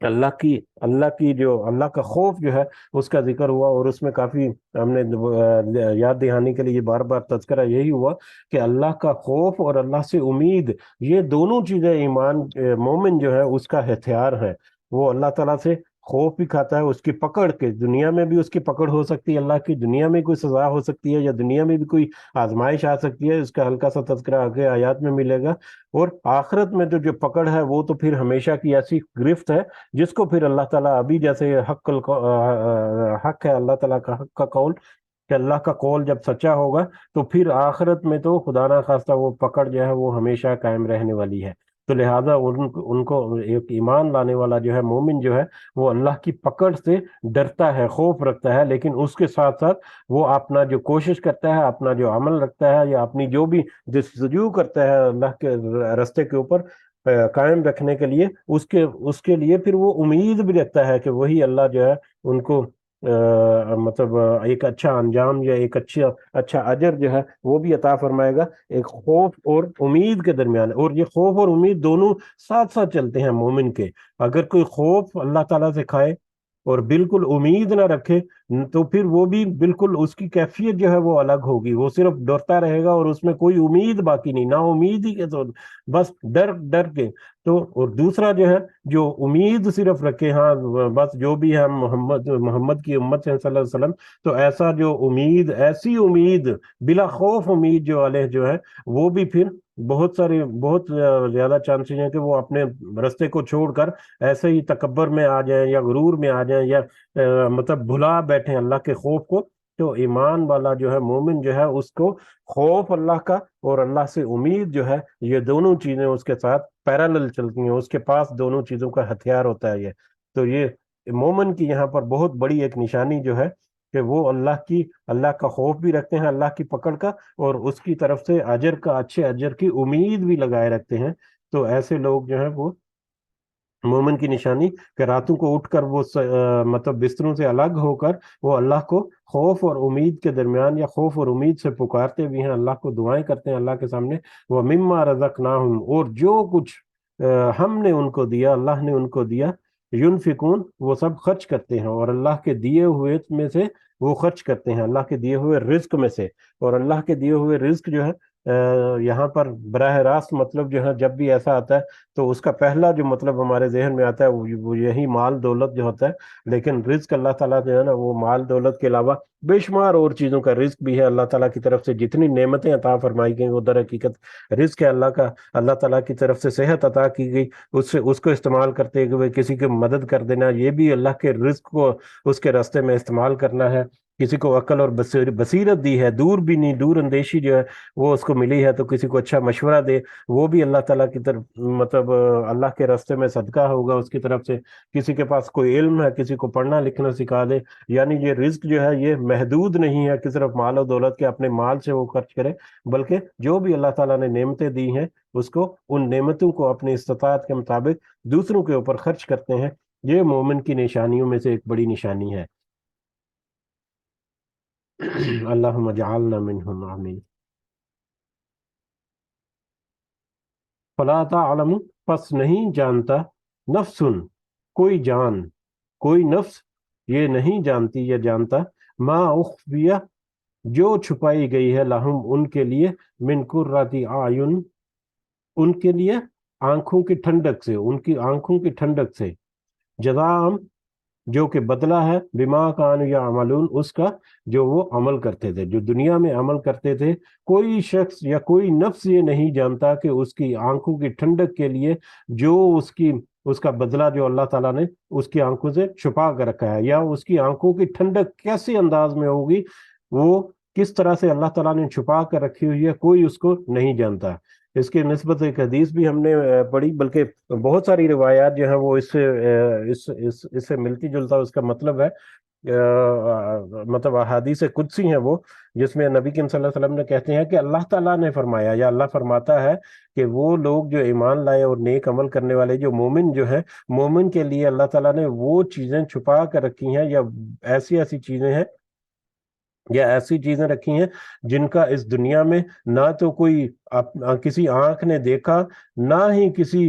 اللہ کی جو اللہ کا خوف جو ہے اس کا ذکر ہوا، اور اس میں کافی ہم نے یاد دہانی کے لیے بار بار تذکرہ یہی ہوا کہ اللہ کا خوف اور اللہ سے امید، یہ دونوں چیزیں ایمان مومن جو ہے اس کا ہتھیار ہے۔ وہ اللہ تعالیٰ سے خوف بھی کھاتا ہے، اس کی پکڑ کے دنیا میں بھی اس کی پکڑ ہو سکتی ہے، اللہ کی دنیا میں کوئی سزا ہو سکتی ہے، یا دنیا میں بھی کوئی آزمائش آ سکتی ہے، اس کا ہلکا سا تذکرہ آگے آیات میں ملے گا۔ اور آخرت میں جو پکڑ ہے وہ تو پھر ہمیشہ کی ایسی گرفت ہے جس کو پھر اللہ تعالیٰ ابھی جیسے حق ہے اللہ تعالیٰ کا حق کا قول، کہ اللہ کا قول جب سچا ہوگا تو پھر آخرت میں تو خدا نہ خواستہ وہ پکڑ جو ہے وہ ہمیشہ قائم رہنے والی ہے۔ تو لہٰذا ان کو ایک ایمان لانے والا جو ہے مومن جو ہے وہ اللہ کی پکڑ سے ڈرتا ہے، خوف رکھتا ہے، لیکن اس کے ساتھ ساتھ وہ اپنا جو کوشش کرتا ہے، اپنا جو عمل رکھتا ہے، یا اپنی جو بھی جستجو کرتا ہے اللہ کے راستے کے اوپر قائم رکھنے کے لیے، اس کے لیے پھر وہ امید بھی رکھتا ہے کہ وہی اللہ جو ہے ان کو مطلب ایک اچھا انجام یا ایک اچھا اجر جو ہے وہ بھی عطا فرمائے گا، ایک خوف اور امید کے درمیان۔ اور یہ خوف اور امید دونوں ساتھ ساتھ چلتے ہیں مومن کے۔ اگر کوئی خوف اللہ تعالیٰ سے کھائے اور بالکل امید نہ رکھے تو پھر وہ بھی بالکل اس کی کیفیت جو ہے وہ الگ ہوگی، وہ صرف ڈرتا رہے گا اور اس میں کوئی امید باقی نہیں، نا امید ہی کے تو بس ڈر ڈر کے۔ تو اور دوسرا جو ہے جو امید صرف رکھے، ہاں بس جو بھی ہے محمد کی امت ہے صلی اللہ علیہ وسلم، تو ایسا جو امید، ایسی امید بلا خوف امید جو والے جو ہے وہ بھی پھر بہت زیادہ چانسز ہیں کہ وہ اپنے رستے کو چھوڑ کر ایسے ہی تکبر میں آ جائیں یا غرور میں آ جائیں، یا مطلب بھلا بیٹھیں اللہ کے خوف کو۔ تو ایمان والا جو ہے مومن جو ہے اس کو خوف اللہ کا اور اللہ سے امید جو ہے یہ دونوں چیزیں اس کے ساتھ پیرالل چلتی ہیں، اس کے پاس دونوں چیزوں کا ہتھیار ہوتا ہے یہ۔ تو یہ مومن کی یہاں پر بہت بڑی ایک نشانی جو ہے کہ وہ اللہ کا خوف بھی رکھتے ہیں، اللہ کی پکڑ کا، اور اس کی طرف سے اجر کا، اچھے اجر کی امید بھی لگائے رکھتے ہیں۔ تو ایسے لوگ جو ہیں وہ مومن کی نشانی کہ راتوں کو اٹھ کر وہ مطلب بستروں سے الگ ہو کر وہ اللہ کو خوف اور امید کے درمیان، یا خوف اور امید سے پکارتے بھی ہیں، اللہ کو دعائیں کرتے ہیں اللہ کے سامنے۔ وہ مما رزقناہم، اور جو کچھ ہم نے ان کو دیا، اللہ نے ان کو دیا، ینفقون، وہ سب خرچ کرتے ہیں، اور اللہ کے دیے ہوئے میں سے وہ خرچ کرتے ہیں، اللہ کے دیے ہوئے رزق میں سے۔ اور اللہ کے دیے ہوئے رزق جو ہے یہاں پر براہ راست مطلب جو ہے جب بھی ایسا آتا ہے تو اس کا پہلا جو مطلب ہمارے ذہن میں آتا ہے وہ یہی مال دولت جو ہوتا ہے، لیکن رزق اللہ تعالیٰ جو ہے نا وہ مال دولت کے علاوہ بے شمار اور چیزوں کا رزق بھی ہے اللہ تعالیٰ کی طرف سے۔ جتنی نعمتیں عطا فرمائی گئی وہ در حقیقت رزق ہے اللہ کا، اللہ تعالیٰ کی طرف سے صحت عطا کی گئی، اس کو استعمال کرتے ہوئے کسی کی مدد کر دینا، یہ بھی اللہ کے رزق کو اس کے راستے میں استعمال کرنا ہے۔ کسی کو عقل اور بصیرت دی ہے، دور بھی نہیں، دور اندیشی جو ہے وہ اس کو ملی ہے، تو کسی کو اچھا مشورہ دے، وہ بھی اللہ تعالیٰ کی طرف مطلب اللہ کے راستے میں صدقہ ہوگا اس کی طرف سے۔ کسی کے پاس کوئی علم ہے، کسی کو پڑھنا لکھنا سکھا دے، یعنی یہ رزق جو ہے یہ محدود نہیں ہے کہ صرف مال و دولت کے اپنے مال سے وہ خرچ کرے، بلکہ جو بھی اللہ تعالیٰ نے نعمتیں دی ہیں اس کو، ان نعمتوں کو اپنی استطاعت کے مطابق دوسروں کے اوپر خرچ کرتے ہیں۔ یہ مومن کی نشانیوں میں سے ایک بڑی نشانی ہے۔ اللہم اجعلنا منہم، آمین۔ فلا تعلم، پس نہیں جانتا، نفس، کوئی جان، کوئی نفس یہ نہیں جانتی یا جانتا، ما اخفیہ، جو چھپائی گئی ہے، لہم ان کے لیے، من قرۃ اعین، ان کے لیے آنکھوں کی ٹھنڈک سے، ان کی آنکھوں کی ٹھنڈک سے، جزاء، جو کہ بدلہ ہے، بما کانوا یعملون، اس کا جو وہ عمل کرتے تھے، جو دنیا میں عمل کرتے تھے۔ کوئی شخص یا کوئی نفس یہ نہیں جانتا کہ اس کی آنکھوں کی ٹھنڈک کے لیے جو اس کا بدلہ جو اللہ تعالیٰ نے اس کی آنکھوں سے چھپا کر رکھا ہے، یا اس کی آنکھوں کی ٹھنڈک کیسے انداز میں ہوگی، وہ کس طرح سے اللہ تعالیٰ نے چھپا کر رکھی ہوئی ہے، کوئی اس کو نہیں جانتا۔ اس کے نسبت ایک حدیث بھی ہم نے پڑھی، بلکہ بہت ساری روایات جو ہیں وہ اس سے ملتی جلتا اس کا مطلب ہے، مطلب احادیث قدسی ہیں وہ، جس میں نبی کریم صلی اللہ علیہ وسلم نے کہتے ہیں کہ اللہ تعالیٰ نے فرمایا، یا اللہ فرماتا ہے کہ وہ لوگ جو ایمان لائے اور نیک عمل کرنے والے جو مومن جو ہیں، مومن کے لیے اللہ تعالیٰ نے وہ چیزیں چھپا کر رکھی ہیں، یا ایسی ایسی چیزیں ہیں، یا ایسی چیزیں رکھی ہیں جن کا اس دنیا میں نہ تو کوئی کسی آنکھ نے دیکھا، نہ ہی کسی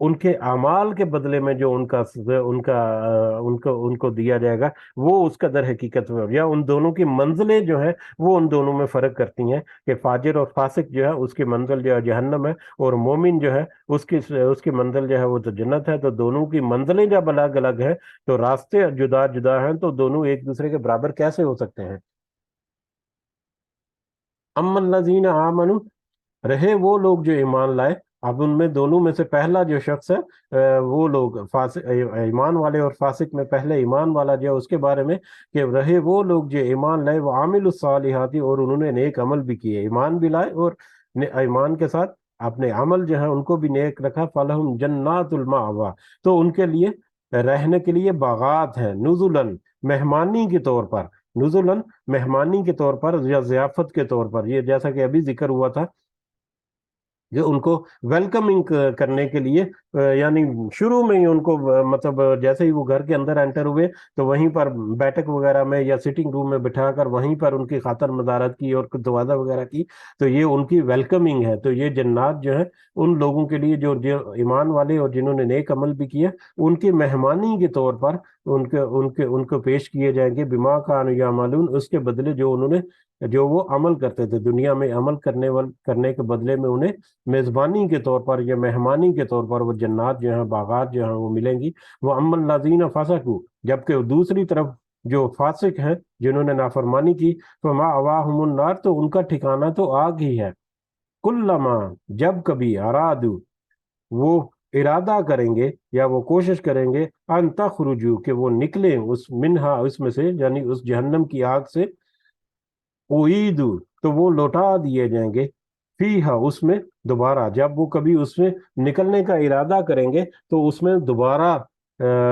ان کے اعمال کے بدلے میں جو ان کو دیا جائے گا وہ اس کا در حقیقت میں، یا ان دونوں کی منزلیں جو ہیں وہ ان دونوں میں فرق کرتی ہیں کہ فاجر اور فاسق جو ہے اس کی منزل جو ہے جہنم ہے، اور مومن جو ہے اس کی منزل جو ہے وہ تو جنت ہے۔ تو دونوں کی منزلیں جب الگ الگ ہیں تو راستے جدا جدا ہیں، تو دونوں ایک دوسرے کے برابر کیسے ہو سکتے ہیں؟ اما الذین آمنوا، رہے وہ لوگ جو ایمان لائے۔ اب ان میں دونوں میں سے پہلا جو شخص ہے وہ لوگ ایمان والے اور فاسق میں پہلے ایمان والا جو ہے اس کے بارے میں کہ رہے وہ لوگ جو ایمان لائے وہ عامل الصالحات، اور انہوں نے نیک عمل بھی کیے، ایمان بھی لائے اور ایمان کے ساتھ اپنے عمل جو ہے ان کو بھی نیک رکھا، فلہم جنات المأویٰ، تو ان کے لیے رہنے کے لیے باغات ہیں، نزلن مہمانی کے طور پر، نزلن مہمانی کے طور پر یا ضیافت کے طور پر، یہ جیسا کہ ابھی ذکر ہوا تھا جو ان کو ویلکمنگ کرنے کے لیے یعنی شروع میں ہی ان کو مطلب جیسے ہی وہ گھر کے اندر انٹر ہوئے تو وہیں پر بیٹھک وغیرہ میں یا سٹنگ روم میں بٹھا کر وہیں پر ان کی خاطر مدارت کی اور دعوت وغیرہ کی، تو یہ ان کی ویلکمنگ ہے۔ تو یہ جنات جو ہے ان لوگوں کے لیے جو ایمان والے اور جنہوں نے نیک عمل بھی کیا، ان کی مہمانی کے طور پر ان کو پیش کیے جائیں گے، بما کانوا یعملون، اس کے بدلے جو وہ عمل کرتے تھے دنیا میں، عمل کرنے کے بدلے میں انہیں میزبانی کے طور پر یا مہمانی کے طور پر وہ جنات جو ہیں، باغات جو ہیں وہ ملیں گی۔ وہ اما الذین فسقوا، جبکہ دوسری طرف جو فاسق ہیں جنہوں نے نافرمانی کی، فمأواہم النار، تو ان کا ٹھکانہ تو آگ ہی ہے۔ کلما، جب کبھی، ارادو، وہ ارادہ کریں گے یا وہ کوشش کریں گے، ان تخرجو، کہ وہ نکلیں اس میں سے، یعنی اس جہنم کی آگ سے، اعیدو، تو وہ لوٹا دیے جائیں گے، فیہا، اس میں دوبارہ، جب وہ کبھی اس میں نکلنے کا ارادہ کریں گے تو اس میں دوبارہ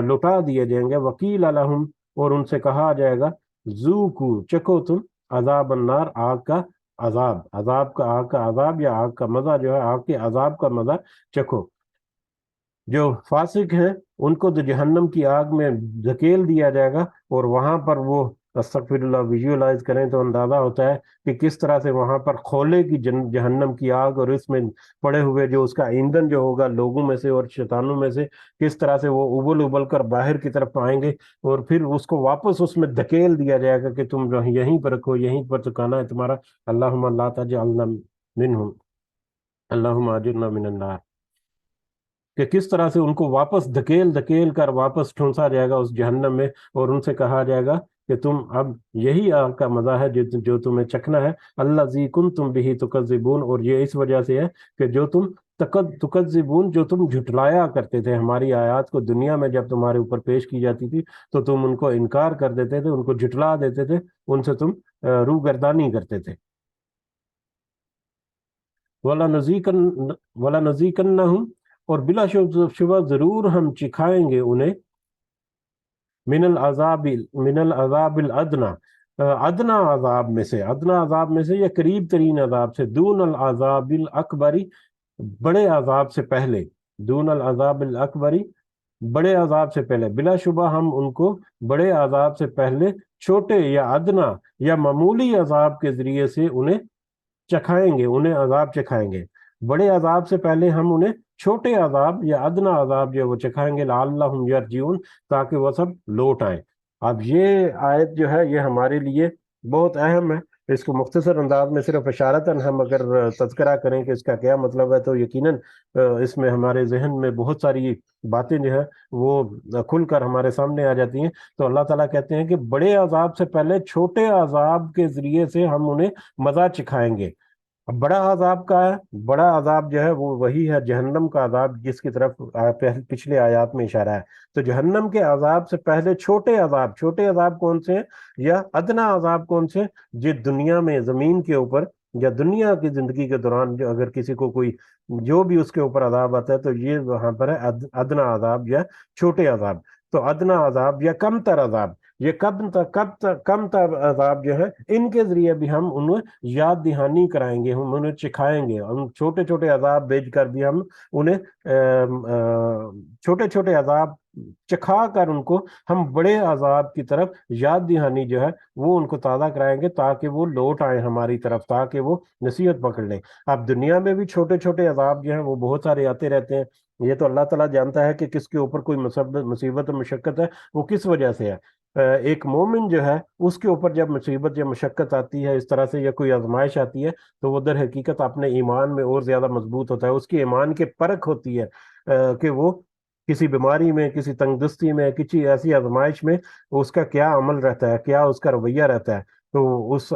لوٹا دیے جائیں گے، وکیل لہم، اور ان سے کہا جائے گا، ذوقوا، چکھو تم، عذاب النار، آگ کا عذاب، آگ کا عذاب یا آگ کا مزہ جو ہے، آگ کے عذاب کا مزہ چکھو۔ جو فاسق ہیں ان کو تو جہنم کی آگ میں دھکیل دیا جائے گا، اور وہاں پر وہ، استغفر اللہ، ویژولائز کریں تو اندازہ ہوتا ہے کہ کس طرح سے وہاں پر کھولے کی جہنم کی آگ، اور اس میں پڑے ہوئے جو اس کا ایندھن جو ہوگا لوگوں میں سے اور شیطانوں میں سے، کس طرح سے وہ ابل ابل کر باہر کی طرف آئیں گے، اور پھر اس کو واپس اس میں دھکیل دیا جائے گا کہ تم یہیں پر رکھو، یہیں پر ٹھکانا ہے تمہارا، اللہم لا تجعلنا منہم، اللہم اجرنا من النار، کہ کس طرح سے ان کو واپس دھکیل دھکیل کر واپس ٹھونسا جائے گا اس جہنم میں، اور ان سے کہا جائے گا کہ تم اب یہی آگ کا مزہ ہے جو تمہیں چکھنا ہے، الذی کنتم بہ تکذبون، اور یہ اس وجہ سے ہے کہ جو تم تکذبون، جو تم جھٹلایا کرتے تھے ہماری آیات کو دنیا میں، جب تمہارے اوپر پیش کی جاتی تھی تو تم ان کو انکار کر دیتے تھے، ان کو جھٹلا دیتے تھے، ان سے تم روگردانی کرتے تھے۔ وَلَنُذِيقَنَّهُمْ، اور بلا شبہ ضرور ہم چکھائیں گے انہیں، من العذاب الادنا، ادنا عذاب میں سے یا قریب ترین عذاب سے، دون العذاب الاکبری، بڑے عذاب سے پہلے، دون العذاب الاکبری، بڑے عذاب سے پہلے، بلا شبہ ہم ان کو بڑے عذاب سے پہلے چھوٹے یا ادنا یا معمولی عذاب کے ذریعے سے انہیں چکھائیں گے، انہیں عذاب چکھائیں گے، بڑے عذاب سے پہلے ہم انہیں چھوٹے عذاب یا ادنا عذاب جو وہ چکھائیں گے، لعلہم یرجعون، تاکہ وہ سب لوٹ آئیں۔ اب یہ آیت جو ہے یہ ہمارے لیے بہت اہم ہے، اس کو مختصر انداز میں صرف اشارتاً ہم اگر تذکرہ کریں کہ اس کا کیا مطلب ہے، تو یقیناً اس میں ہمارے ذہن میں بہت ساری باتیں جو ہے وہ کھل کر ہمارے سامنے آ جاتی ہیں۔ تو اللہ تعالیٰ کہتے ہیں کہ بڑے عذاب سے پہلے چھوٹے عذاب کے ذریعے سے ہم انہیں مزہ چکھائیں گے۔ اب بڑا عذاب کا ہے، بڑا عذاب جو ہے وہ وہی ہے جہنم کا عذاب، جس کی طرف پچھلے آیات میں اشارہ ہے۔ تو جہنم کے عذاب سے پہلے چھوٹے عذاب کون سے ہیں یا ادنا عذاب کون سے ہیں؟ جو دنیا میں زمین کے اوپر یا دنیا کی زندگی کے دوران جو اگر کسی کو کوئی جو بھی اس کے اوپر عذاب آتا ہے تو یہ وہاں پر ہے ادنا عذاب یا چھوٹے عذاب۔ تو ادنا عذاب یا کم تر عذاب، یہ کم تر عذاب جو ہے، ان کے ذریعے بھی ہم انہیں یاد دہانی کرائیں گے، ہم انہیں چکھائیں گے، ہم چھوٹے چھوٹے عذاب بھیج کر بھی ہم انہیں چھوٹے چھوٹے عذاب چکھا کر ان کو ہم بڑے عذاب کی طرف یاد دہانی جو ہے وہ ان کو تازہ کرائیں گے، تاکہ وہ لوٹ آئیں ہماری طرف، تاکہ وہ نصیحت پکڑ لیں۔ اب دنیا میں بھی چھوٹے چھوٹے عذاب جو ہیں وہ بہت سارے آتے رہتے ہیں، یہ تو اللہ تعالیٰ جانتا ہے کہ کس کے اوپر کوئی مصیبت و مشقت ہے، وہ کس وجہ سے ہے۔ ایک مومن جو ہے اس کے اوپر جب مصیبت یا مشقت آتی ہے اس طرح سے، یا کوئی آزمائش آتی ہے، تو وہ در حقیقت اپنے ایمان میں اور زیادہ مضبوط ہوتا ہے، اس کی ایمان کے پرکھ ہوتی ہے کہ وہ کسی بیماری میں، کسی تنگ دستی میں، کسی ایسی آزمائش میں اس کا کیا عمل رہتا ہے، کیا اس کا رویہ رہتا ہے۔ تو اس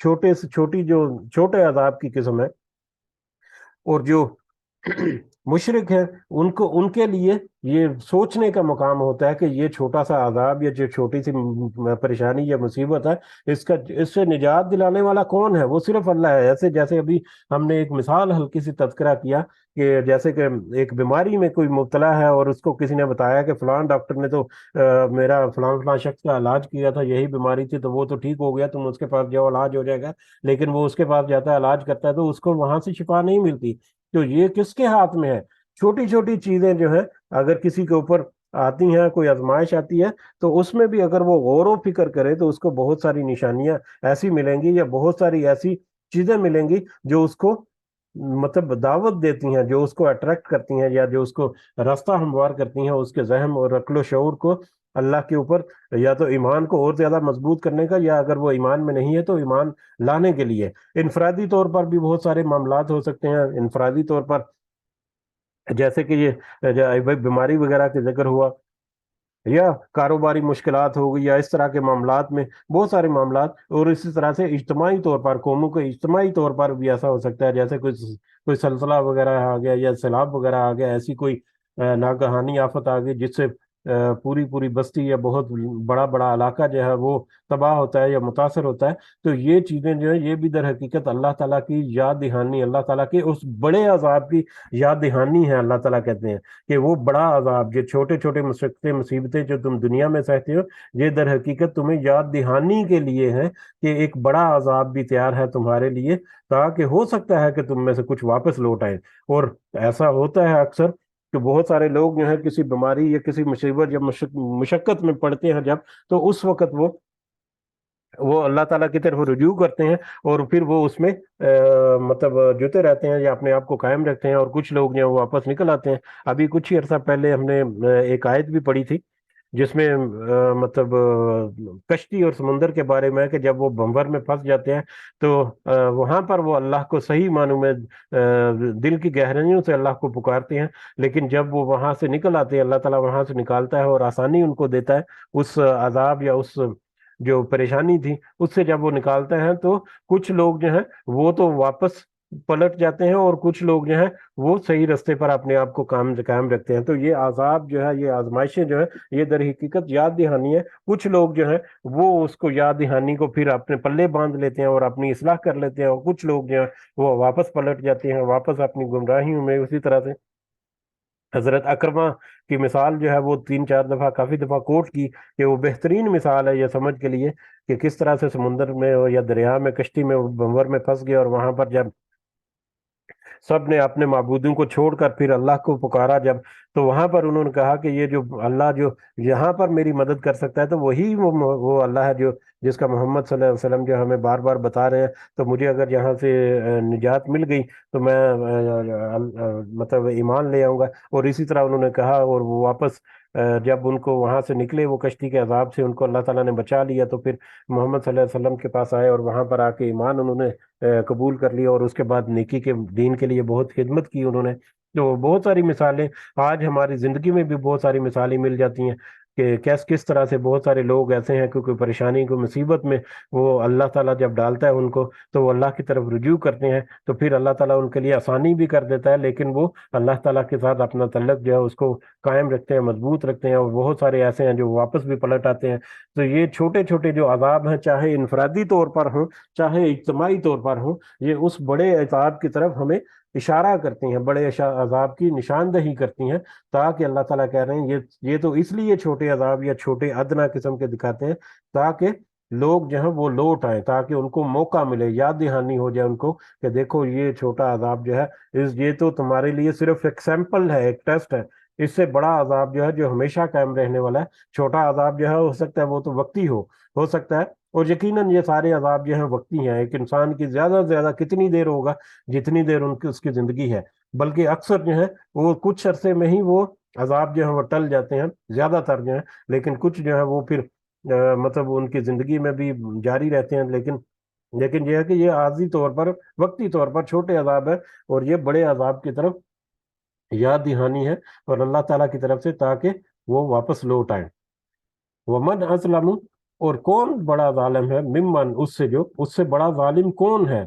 چھوٹے سے چھوٹی جو چھوٹے عذاب کی قسم ہے، اور جو مشرک ہیں ان کے لیے یہ سوچنے کا مقام ہوتا ہے کہ یہ چھوٹا سا عذاب یا جو چھوٹی سی پریشانی یا مصیبت ہے، اس سے نجات دلانے والا کون ہے؟ وہ صرف اللہ ہے۔ ایسے جیسے ابھی ہم نے ایک مثال ہلکی سی تذکرہ کیا کہ جیسے کہ ایک بیماری میں کوئی مبتلا ہے اور اس کو کسی نے بتایا کہ فلان ڈاکٹر نے تو میرا فلان فلان شخص کا علاج کیا تھا، یہی بیماری تھی تو وہ تو ٹھیک ہو گیا، تم اس کے پاس جاؤ علاج ہو جائے گا۔ لیکن وہ اس کے پاس جاتا ہے، علاج کرتا ہے، تو اس کو وہاں سے شفا نہیں ملتی۔ تو یہ کس کے ہاتھ میں ہے؟ چھوٹی چھوٹی چیزیں جو ہیں اگر کسی کے اوپر آتی ہیں، کوئی آزمائش آتی ہے، تو اس میں بھی اگر وہ غور و فکر کرے تو اس کو بہت ساری نشانیاں ایسی ملیں گی، یا بہت ساری ایسی چیزیں ملیں گی جو اس کو مطلب دعوت دیتی ہیں، جو اس کو اٹریکٹ کرتی ہیں، یا جو اس کو راستہ ہموار کرتی ہیں اس کے ذہن اور عقل و شعور کو اللہ کے اوپر، یا تو ایمان کو اور زیادہ مضبوط کرنے کا، یا اگر وہ ایمان میں نہیں ہے تو ایمان لانے کے لیے۔ انفرادی طور پر بھی بہت سارے معاملات ہو سکتے ہیں، انفرادی طور پر جیسے کہ یہ بیماری وغیرہ کے ذکر ہوا، یا کاروباری مشکلات ہو گئی، یا اس طرح کے معاملات میں بہت سارے معاملات، اور اسی طرح سے اجتماعی طور پر قوموں کے اجتماعی طور پر بھی ایسا ہو سکتا ہے، جیسے کوئی سلسلہ وغیرہ آ گیا، یا سیلاب وغیرہ آ گیا، ایسی کوئی ناگہانی آفت آ گئی جس سے پوری پوری بستی یا بہت بڑا بڑا علاقہ جو ہے وہ تباہ ہوتا ہے یا متاثر ہوتا ہے۔ تو یہ چیزیں جو ہے یہ بھی در حقیقت اللہ تعالیٰ کی یاد دہانی، اللہ تعالیٰ کے اس بڑے عذاب کی یاد دہانی ہے۔ اللہ تعالیٰ کہتے ہیں کہ وہ بڑا عذاب، جو چھوٹے چھوٹے مشقتیں مصیبتیں جو تم دنیا میں سہتے ہو، یہ در حقیقت تمہیں یاد دہانی کے لیے ہے کہ ایک بڑا عذاب بھی تیار ہے تمہارے لیے، تاکہ ہو سکتا ہے کہ تم میں سے کچھ واپس لوٹ آئے۔ اور ایسا ہوتا ہے اکثر کہ بہت سارے لوگ جو ہے کسی بیماری یا کسی مصیبت یا مشقت میں پڑتے ہیں جب، تو اس وقت وہ اللہ تعالیٰ کی طرف رجوع کرتے ہیں، اور پھر وہ اس میں مطلب جتے رہتے ہیں یا اپنے آپ کو قائم رکھتے ہیں، اور کچھ لوگ جو ہیں وہ واپس نکل آتے ہیں۔ ابھی کچھ ہی عرصہ پہلے ہم نے ایک آیت بھی پڑھی تھی جس میں مطلب کشتی اور سمندر کے بارے میں ہے کہ جب وہ بھنور میں پھنس جاتے ہیں تو وہاں پر وہ اللہ کو صحیح معنوں میں دل کی گہرائیوں سے اللہ کو پکارتے ہیں، لیکن جب وہ وہاں سے نکل آتے ہیں اللہ تعالیٰ وہاں سے نکالتا ہے اور آسانی ان کو دیتا ہے اس عذاب یا اس جو پریشانی تھی اس سے جب وہ نکالتا ہے، تو کچھ لوگ جو ہیں وہ تو واپس پلٹ جاتے ہیں، اور کچھ لوگ جو ہیں وہ صحیح رستے پر اپنے آپ کو قائم رکھتے ہیں۔ تو یہ عذاب جو ہے، یہ آزمائشیں جو ہے، یہ در حقیقت یاد دہانی ہے۔ کچھ لوگ جو ہیں وہ اس کو یاد دہانی کو پھر اپنے پلے باندھ لیتے ہیں اور اپنی اصلاح کر لیتے ہیں، اور کچھ لوگ جو ہیں وہ واپس پلٹ جاتے ہیں، واپس اپنی گمراہیوں میں۔ اسی طرح سے حضرت اکرمہ کی مثال جو ہے وہ 3 4 دفعہ کافی دفعہ کوٹ کی کہ وہ بہترین مثال ہے یہ سمجھ کے لیے کہ کس طرح سے سمندر میں یا دریا میں کشتی میں بھنور میں پھنس گئے، اور وہاں پر جب سب نے اپنے معبودوں کو چھوڑ کر پھر اللہ کو پکارا جب، تو وہاں پر انہوں نے کہا کہ یہ جو اللہ جو یہاں پر میری مدد کر سکتا ہے تو وہی وہ اللہ ہے جو جس کا محمد صلی اللہ علیہ وسلم جو ہمیں بار بار بتا رہے ہیں۔ تو مجھے اگر یہاں سے نجات مل گئی تو میں مطلب ایمان لے آؤں گا۔ اور اسی طرح انہوں نے کہا، اور وہ واپس جب ان کو وہاں سے نکلے وہ کشتی کے عذاب سے ان کو اللہ تعالیٰ نے بچا لیا، تو پھر محمد صلی اللہ علیہ وسلم کے پاس آئے اور وہاں پر آ کے ایمان انہوں نے قبول کر لیا، اور اس کے بعد نیکی کے دین کے لیے بہت خدمت کی انہوں نے۔ تو بہت ساری مثالیں آج ہماری زندگی میں بھی بہت ساری مثالیں مل جاتی ہیں کہ کس طرح سے بہت سارے لوگ ایسے ہیں کہ کوئی پریشانی کوئی مصیبت میں وہ اللہ تعالیٰ جب ڈالتا ہے ان کو تو وہ اللہ کی طرف رجوع کرتے ہیں، تو پھر اللہ تعالیٰ ان کے لیے آسانی بھی کر دیتا ہے، لیکن وہ اللہ تعالیٰ کے ساتھ اپنا تعلق جو ہے اس کو قائم رکھتے ہیں، مضبوط رکھتے ہیں، اور بہت سارے ایسے ہیں جو واپس بھی پلٹ آتے ہیں۔ تو یہ چھوٹے چھوٹے جو عذاب ہیں، چاہے انفرادی طور پر ہوں چاہے اجتماعی طور پر ہوں، یہ اس بڑے عذاب کی طرف ہمیں اشارہ کرتی ہیں، بڑے عذاب کی نشاندہی کرتی ہیں، تاکہ اللہ تعالیٰ کہہ رہے ہیں یہ تو اس لیے چھوٹے عذاب یا چھوٹے ادنا قسم کے دکھاتے ہیں تاکہ لوگ جو ہیں وہ لوٹ آئیں، تاکہ ان کو موقع ملے، یاد دہانی ہو جائے ان کو کہ دیکھو یہ چھوٹا عذاب جو ہے یہ تو تمہارے لیے صرف ایک سیمپل ہے، ایک ٹیسٹ ہے اس سے بڑا عذاب جو ہے جو ہمیشہ قائم رہنے والا ہے، چھوٹا عذاب جو ہے ہو سکتا ہے وہ تو وقتی ہو سکتا ہے، اور یقیناً یہ سارے عذاب جو ہیں وقتی ہیں۔ ایک انسان کی زیادہ سے زیادہ کتنی دیر ہوگا، جتنی دیر اس کی زندگی ہے، بلکہ اکثر جو ہے وہ کچھ عرصے میں ہی وہ عذاب جو ہے وہ ٹل جاتے ہیں، زیادہ تر جو ہے، لیکن کچھ جو ہے وہ پھر مطلب ان کی زندگی میں بھی جاری رہتے ہیں، لیکن یہ ہے کہ یہ عارضی طور پر، وقتی طور پر چھوٹے عذاب ہے، اور یہ بڑے عذاب کی طرف یاد دہانی ہے اور اللہ تعالیٰ کی طرف سے، تاکہ وہ واپس لوٹ آئے۔ ومن اسلم، اور کون بڑا ظالم ہے، ممن، اس سے بڑا ظالم کون ہے،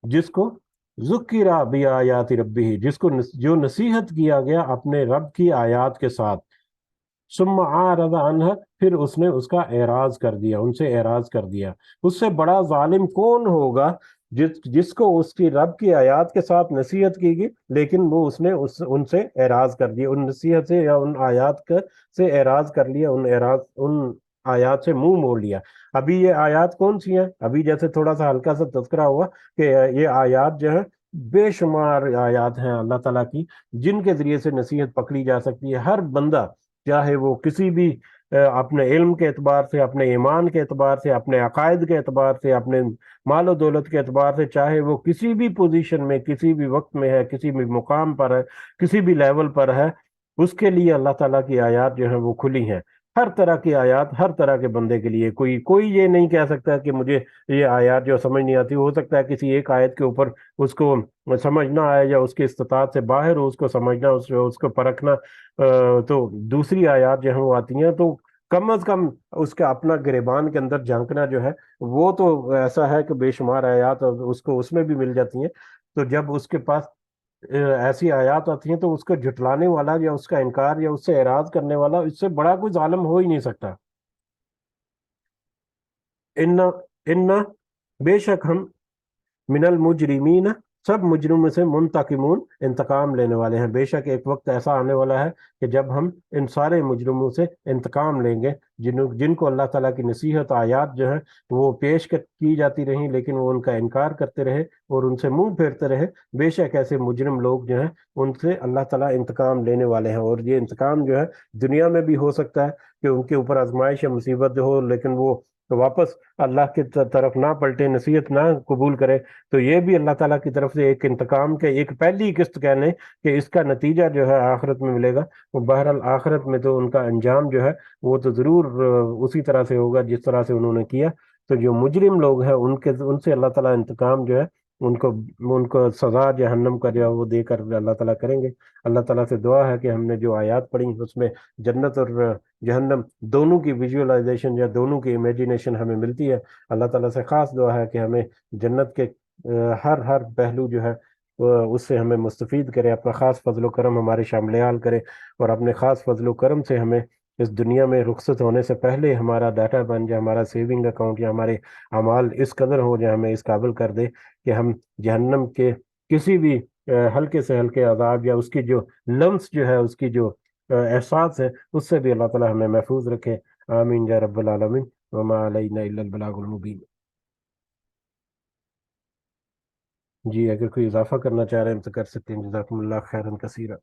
جس کو ذکر بآیات ربہ، جو نصیحت کیا گیا اپنے رب کی آیات کے ساتھ، ثم اعرض عنہ، پھر اس نے اس کا اعراض کر دیا، ان سے اعراض کر دیا۔ اس سے بڑا ظالم کون ہوگا، جس کو اس کی رب کی آیات کے ساتھ نصیحت کی گئی، لیکن وہ اس نے ان سے اعراض کر دیا، ان نصیحت سے یا ان آیات سے اعراض کر لیا، ان آیات سے منہ موڑ لیا۔ ابھی یہ آیات کون سی ہیں؟ ابھی جیسے تھوڑا سا ہلکا سا تذکرہ ہوا کہ یہ آیات جو ہے بے شمار آیات ہیں اللہ تعالیٰ کی، جن کے ذریعے سے نصیحت پکڑی جا سکتی ہے۔ ہر بندہ، چاہے وہ کسی بھی اپنے علم کے اعتبار سے، اپنے ایمان کے اعتبار سے، اپنے عقائد کے اعتبار سے، اپنے مال و دولت کے اعتبار سے، چاہے وہ کسی بھی پوزیشن میں، کسی بھی وقت میں ہے، کسی بھی مقام پر ہے، کسی بھی لیول پر ہے، اس کے لیے اللہ تعالیٰ کی آیات جو ہیں وہ کھلی ہیں۔ ہر طرح کی آیات، ہر طرح کے بندے کے لیے، کوئی یہ نہیں کہہ سکتا کہ مجھے یہ آیات جو سمجھ نہیں آتی۔ ہو سکتا ہے کسی ایک آیت کے اوپر اس کو سمجھنا آئے، یا اس کی استطاعت سے باہر ہو اس کو سمجھنا، اس کو پرکھنا، تو دوسری آیات جو ہیں وہ آتی ہیں، تو کم از کم اس کا اپنا گریبان کے اندر جھانکنا جو ہے وہ تو ایسا ہے کہ بے شمار آیات اس کو اس میں بھی مل جاتی ہیں۔ تو جب اس کے پاس ایسی آیات آتی ہیں، تو اس کو جھٹلانے والا یا اس کا انکار یا اس سے اعراض کرنے والا، اس سے بڑا کوئی ظالم ہو ہی نہیں سکتا۔ ان ان بے شک ہم من المجرمین، سب مجرم میں سے، منتقمون، انتقام لینے والے ہیں۔ بے شک ایک وقت ایسا آنے والا ہے کہ جب ہم ان سارے مجرموں سے انتقام لیں گے، جن کو اللہ تعالیٰ کی نصیحت آیات جو ہیں وہ پیش کی جاتی رہیں، لیکن وہ ان کا انکار کرتے رہے اور ان سے منہ پھیرتے رہے۔ بے شک ایسے مجرم لوگ جو ہیں ان سے اللہ تعالیٰ انتقام لینے والے ہیں، اور یہ انتقام جو ہے دنیا میں بھی ہو سکتا ہے کہ ان کے اوپر آزمائش یا مصیبت جو ہو، لیکن وہ واپس اللہ کی طرف نہ پلٹے، نصیحت نہ قبول کرے، تو یہ بھی اللہ تعالیٰ کی طرف سے ایک انتقام کے ایک پہلی قسط کہہ لیں کہ اس کا نتیجہ جو ہے آخرت میں ملے گا۔ وہ بہرحال آخرت میں تو ان کا انجام جو ہے وہ تو ضرور اسی طرح سے ہوگا جس طرح سے انہوں نے کیا۔ تو جو مجرم لوگ ہیں ان سے اللہ تعالیٰ انتقام جو ہے ان کو ان کو سزا جہنم کا جو ہے وہ دے کر اللہ تعالیٰ کریں گے۔ اللہ تعالیٰ سے دعا ہے کہ ہم نے جو آیات پڑھی اس میں جنت اور جہنم دونوں کی ویژولائزیشن یا دونوں کی امیجینیشن ہمیں ملتی ہے۔ اللہ تعالیٰ سے خاص دعا ہے کہ ہمیں جنت کے ہر پہلو جو ہے اس سے ہمیں مستفید کرے، اپنا خاص فضل و کرم ہمارے شامل کرے، اور اپنے خاص فضل و کرم سے ہمیں اس دنیا میں رخصت ہونے سے پہلے ہمارا ڈاٹا بن جائے، ہمارا سیونگ اکاؤنٹ یا ہمارے اعمال اس قدر ہو جائے، ہمیں اس قابل کر دے کہ ہم جہنم کے کسی بھی ہلکے سے ہلکے عذاب یا اس کی جو لمس جو ہے، اس کی جو احساس ہے، اس سے بھی اللہ تعالی ہمیں محفوظ رکھے۔ آمین یا رب العالمین، وما علینا الا البلاغ المبین۔ جی اگر کوئی اضافہ کرنا چاہ رہے ہیں تو کر سکتے ہیں، جزاکم اللہ خیرا کثیرا۔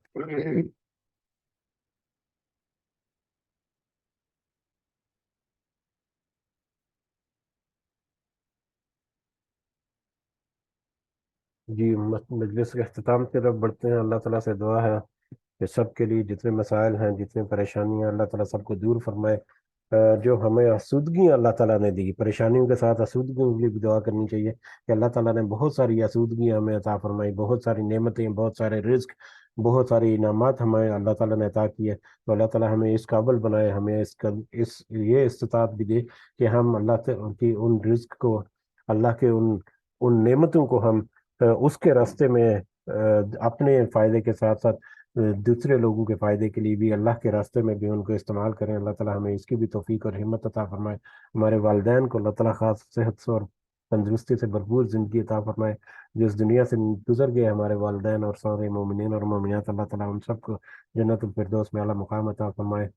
جی مجلس کے اختتام کی طرف بڑھتے ہیں۔ اللہ تعالیٰ سے دعا ہے کہ سب کے لیے جتنے مسائل ہیں، جتنے پریشانیاں، اللہ تعالیٰ سب کو دور فرمائے۔ جو ہمیں آسودگیاں اللہ تعالیٰ نے دی، پریشانیوں کے ساتھ آسودگیوں کے لیے بھی دعا کرنی چاہیے کہ اللہ تعالیٰ نے بہت ساری آسودگیاں ہمیں عطا فرمائی، بہت ساری نعمتیں، بہت سارے رزق، بہت ساری انعامات ہمیں اللہ تعالیٰ نے عطا کیے۔ تو اللہ تعالیٰ ہمیں اس قابل بنائے، ہمیں یہ استطاعت بھی دے کہ ہم اللہ کی ان رزق کو، اللہ کے ان نعمتوں کو ہم اس کے راستے میں اپنے فائدے کے ساتھ ساتھ دوسرے لوگوں کے فائدے کے لیے بھی، اللہ کے راستے میں بھی ان کو استعمال کریں۔ اللہ تعالیٰ ہمیں اس کی بھی توفیق اور ہمت عطا فرمائے۔ ہمارے والدین کو اللہ تعالیٰ خاص صحت سے اور تندرستی سے بھرپور زندگی عطا فرمائے۔ جو اس دنیا سے گزر گئے ہمارے والدین اور سارے مومنین اور مومنات، اللہ تعالیٰ ان سب کو جنت الفردوس میں اعلیٰ مقام عطا فرمائے۔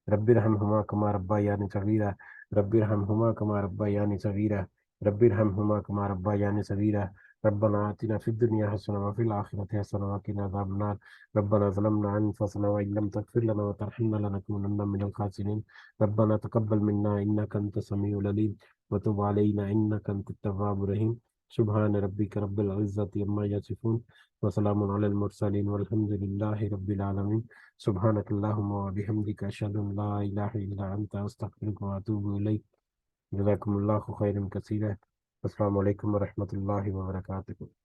رب ارحمہما کما ربیانی صغیرا، رب ارحمہما کما ربیانی صغیرا، رب ارحمہما کما ربیانی صغیرا، ربنا آتنا في الدنيا حسنة وفي الآخرة حسنة وقنا عذاب النار. ربنا ظلمنا أنفسنا وإن لم تغفر لنا وترحمنا لنكونن من الخاسرين. ربنا تقبل منا إنك أنت السميع العليم وتب علينا إنك أنت التواب الرحيم. سبحان ربك رب العزة عما يصفون وسلام على المرسلين والحمد لله رب العالمين. سبحانك اللهم وبحمدك أشهد أن لا إله إلا أنت أستغفرك وأتوب إليك. جزاكم الله خيرا كثيرا. السلام علیکم ورحمۃ اللہ وبرکاتہ.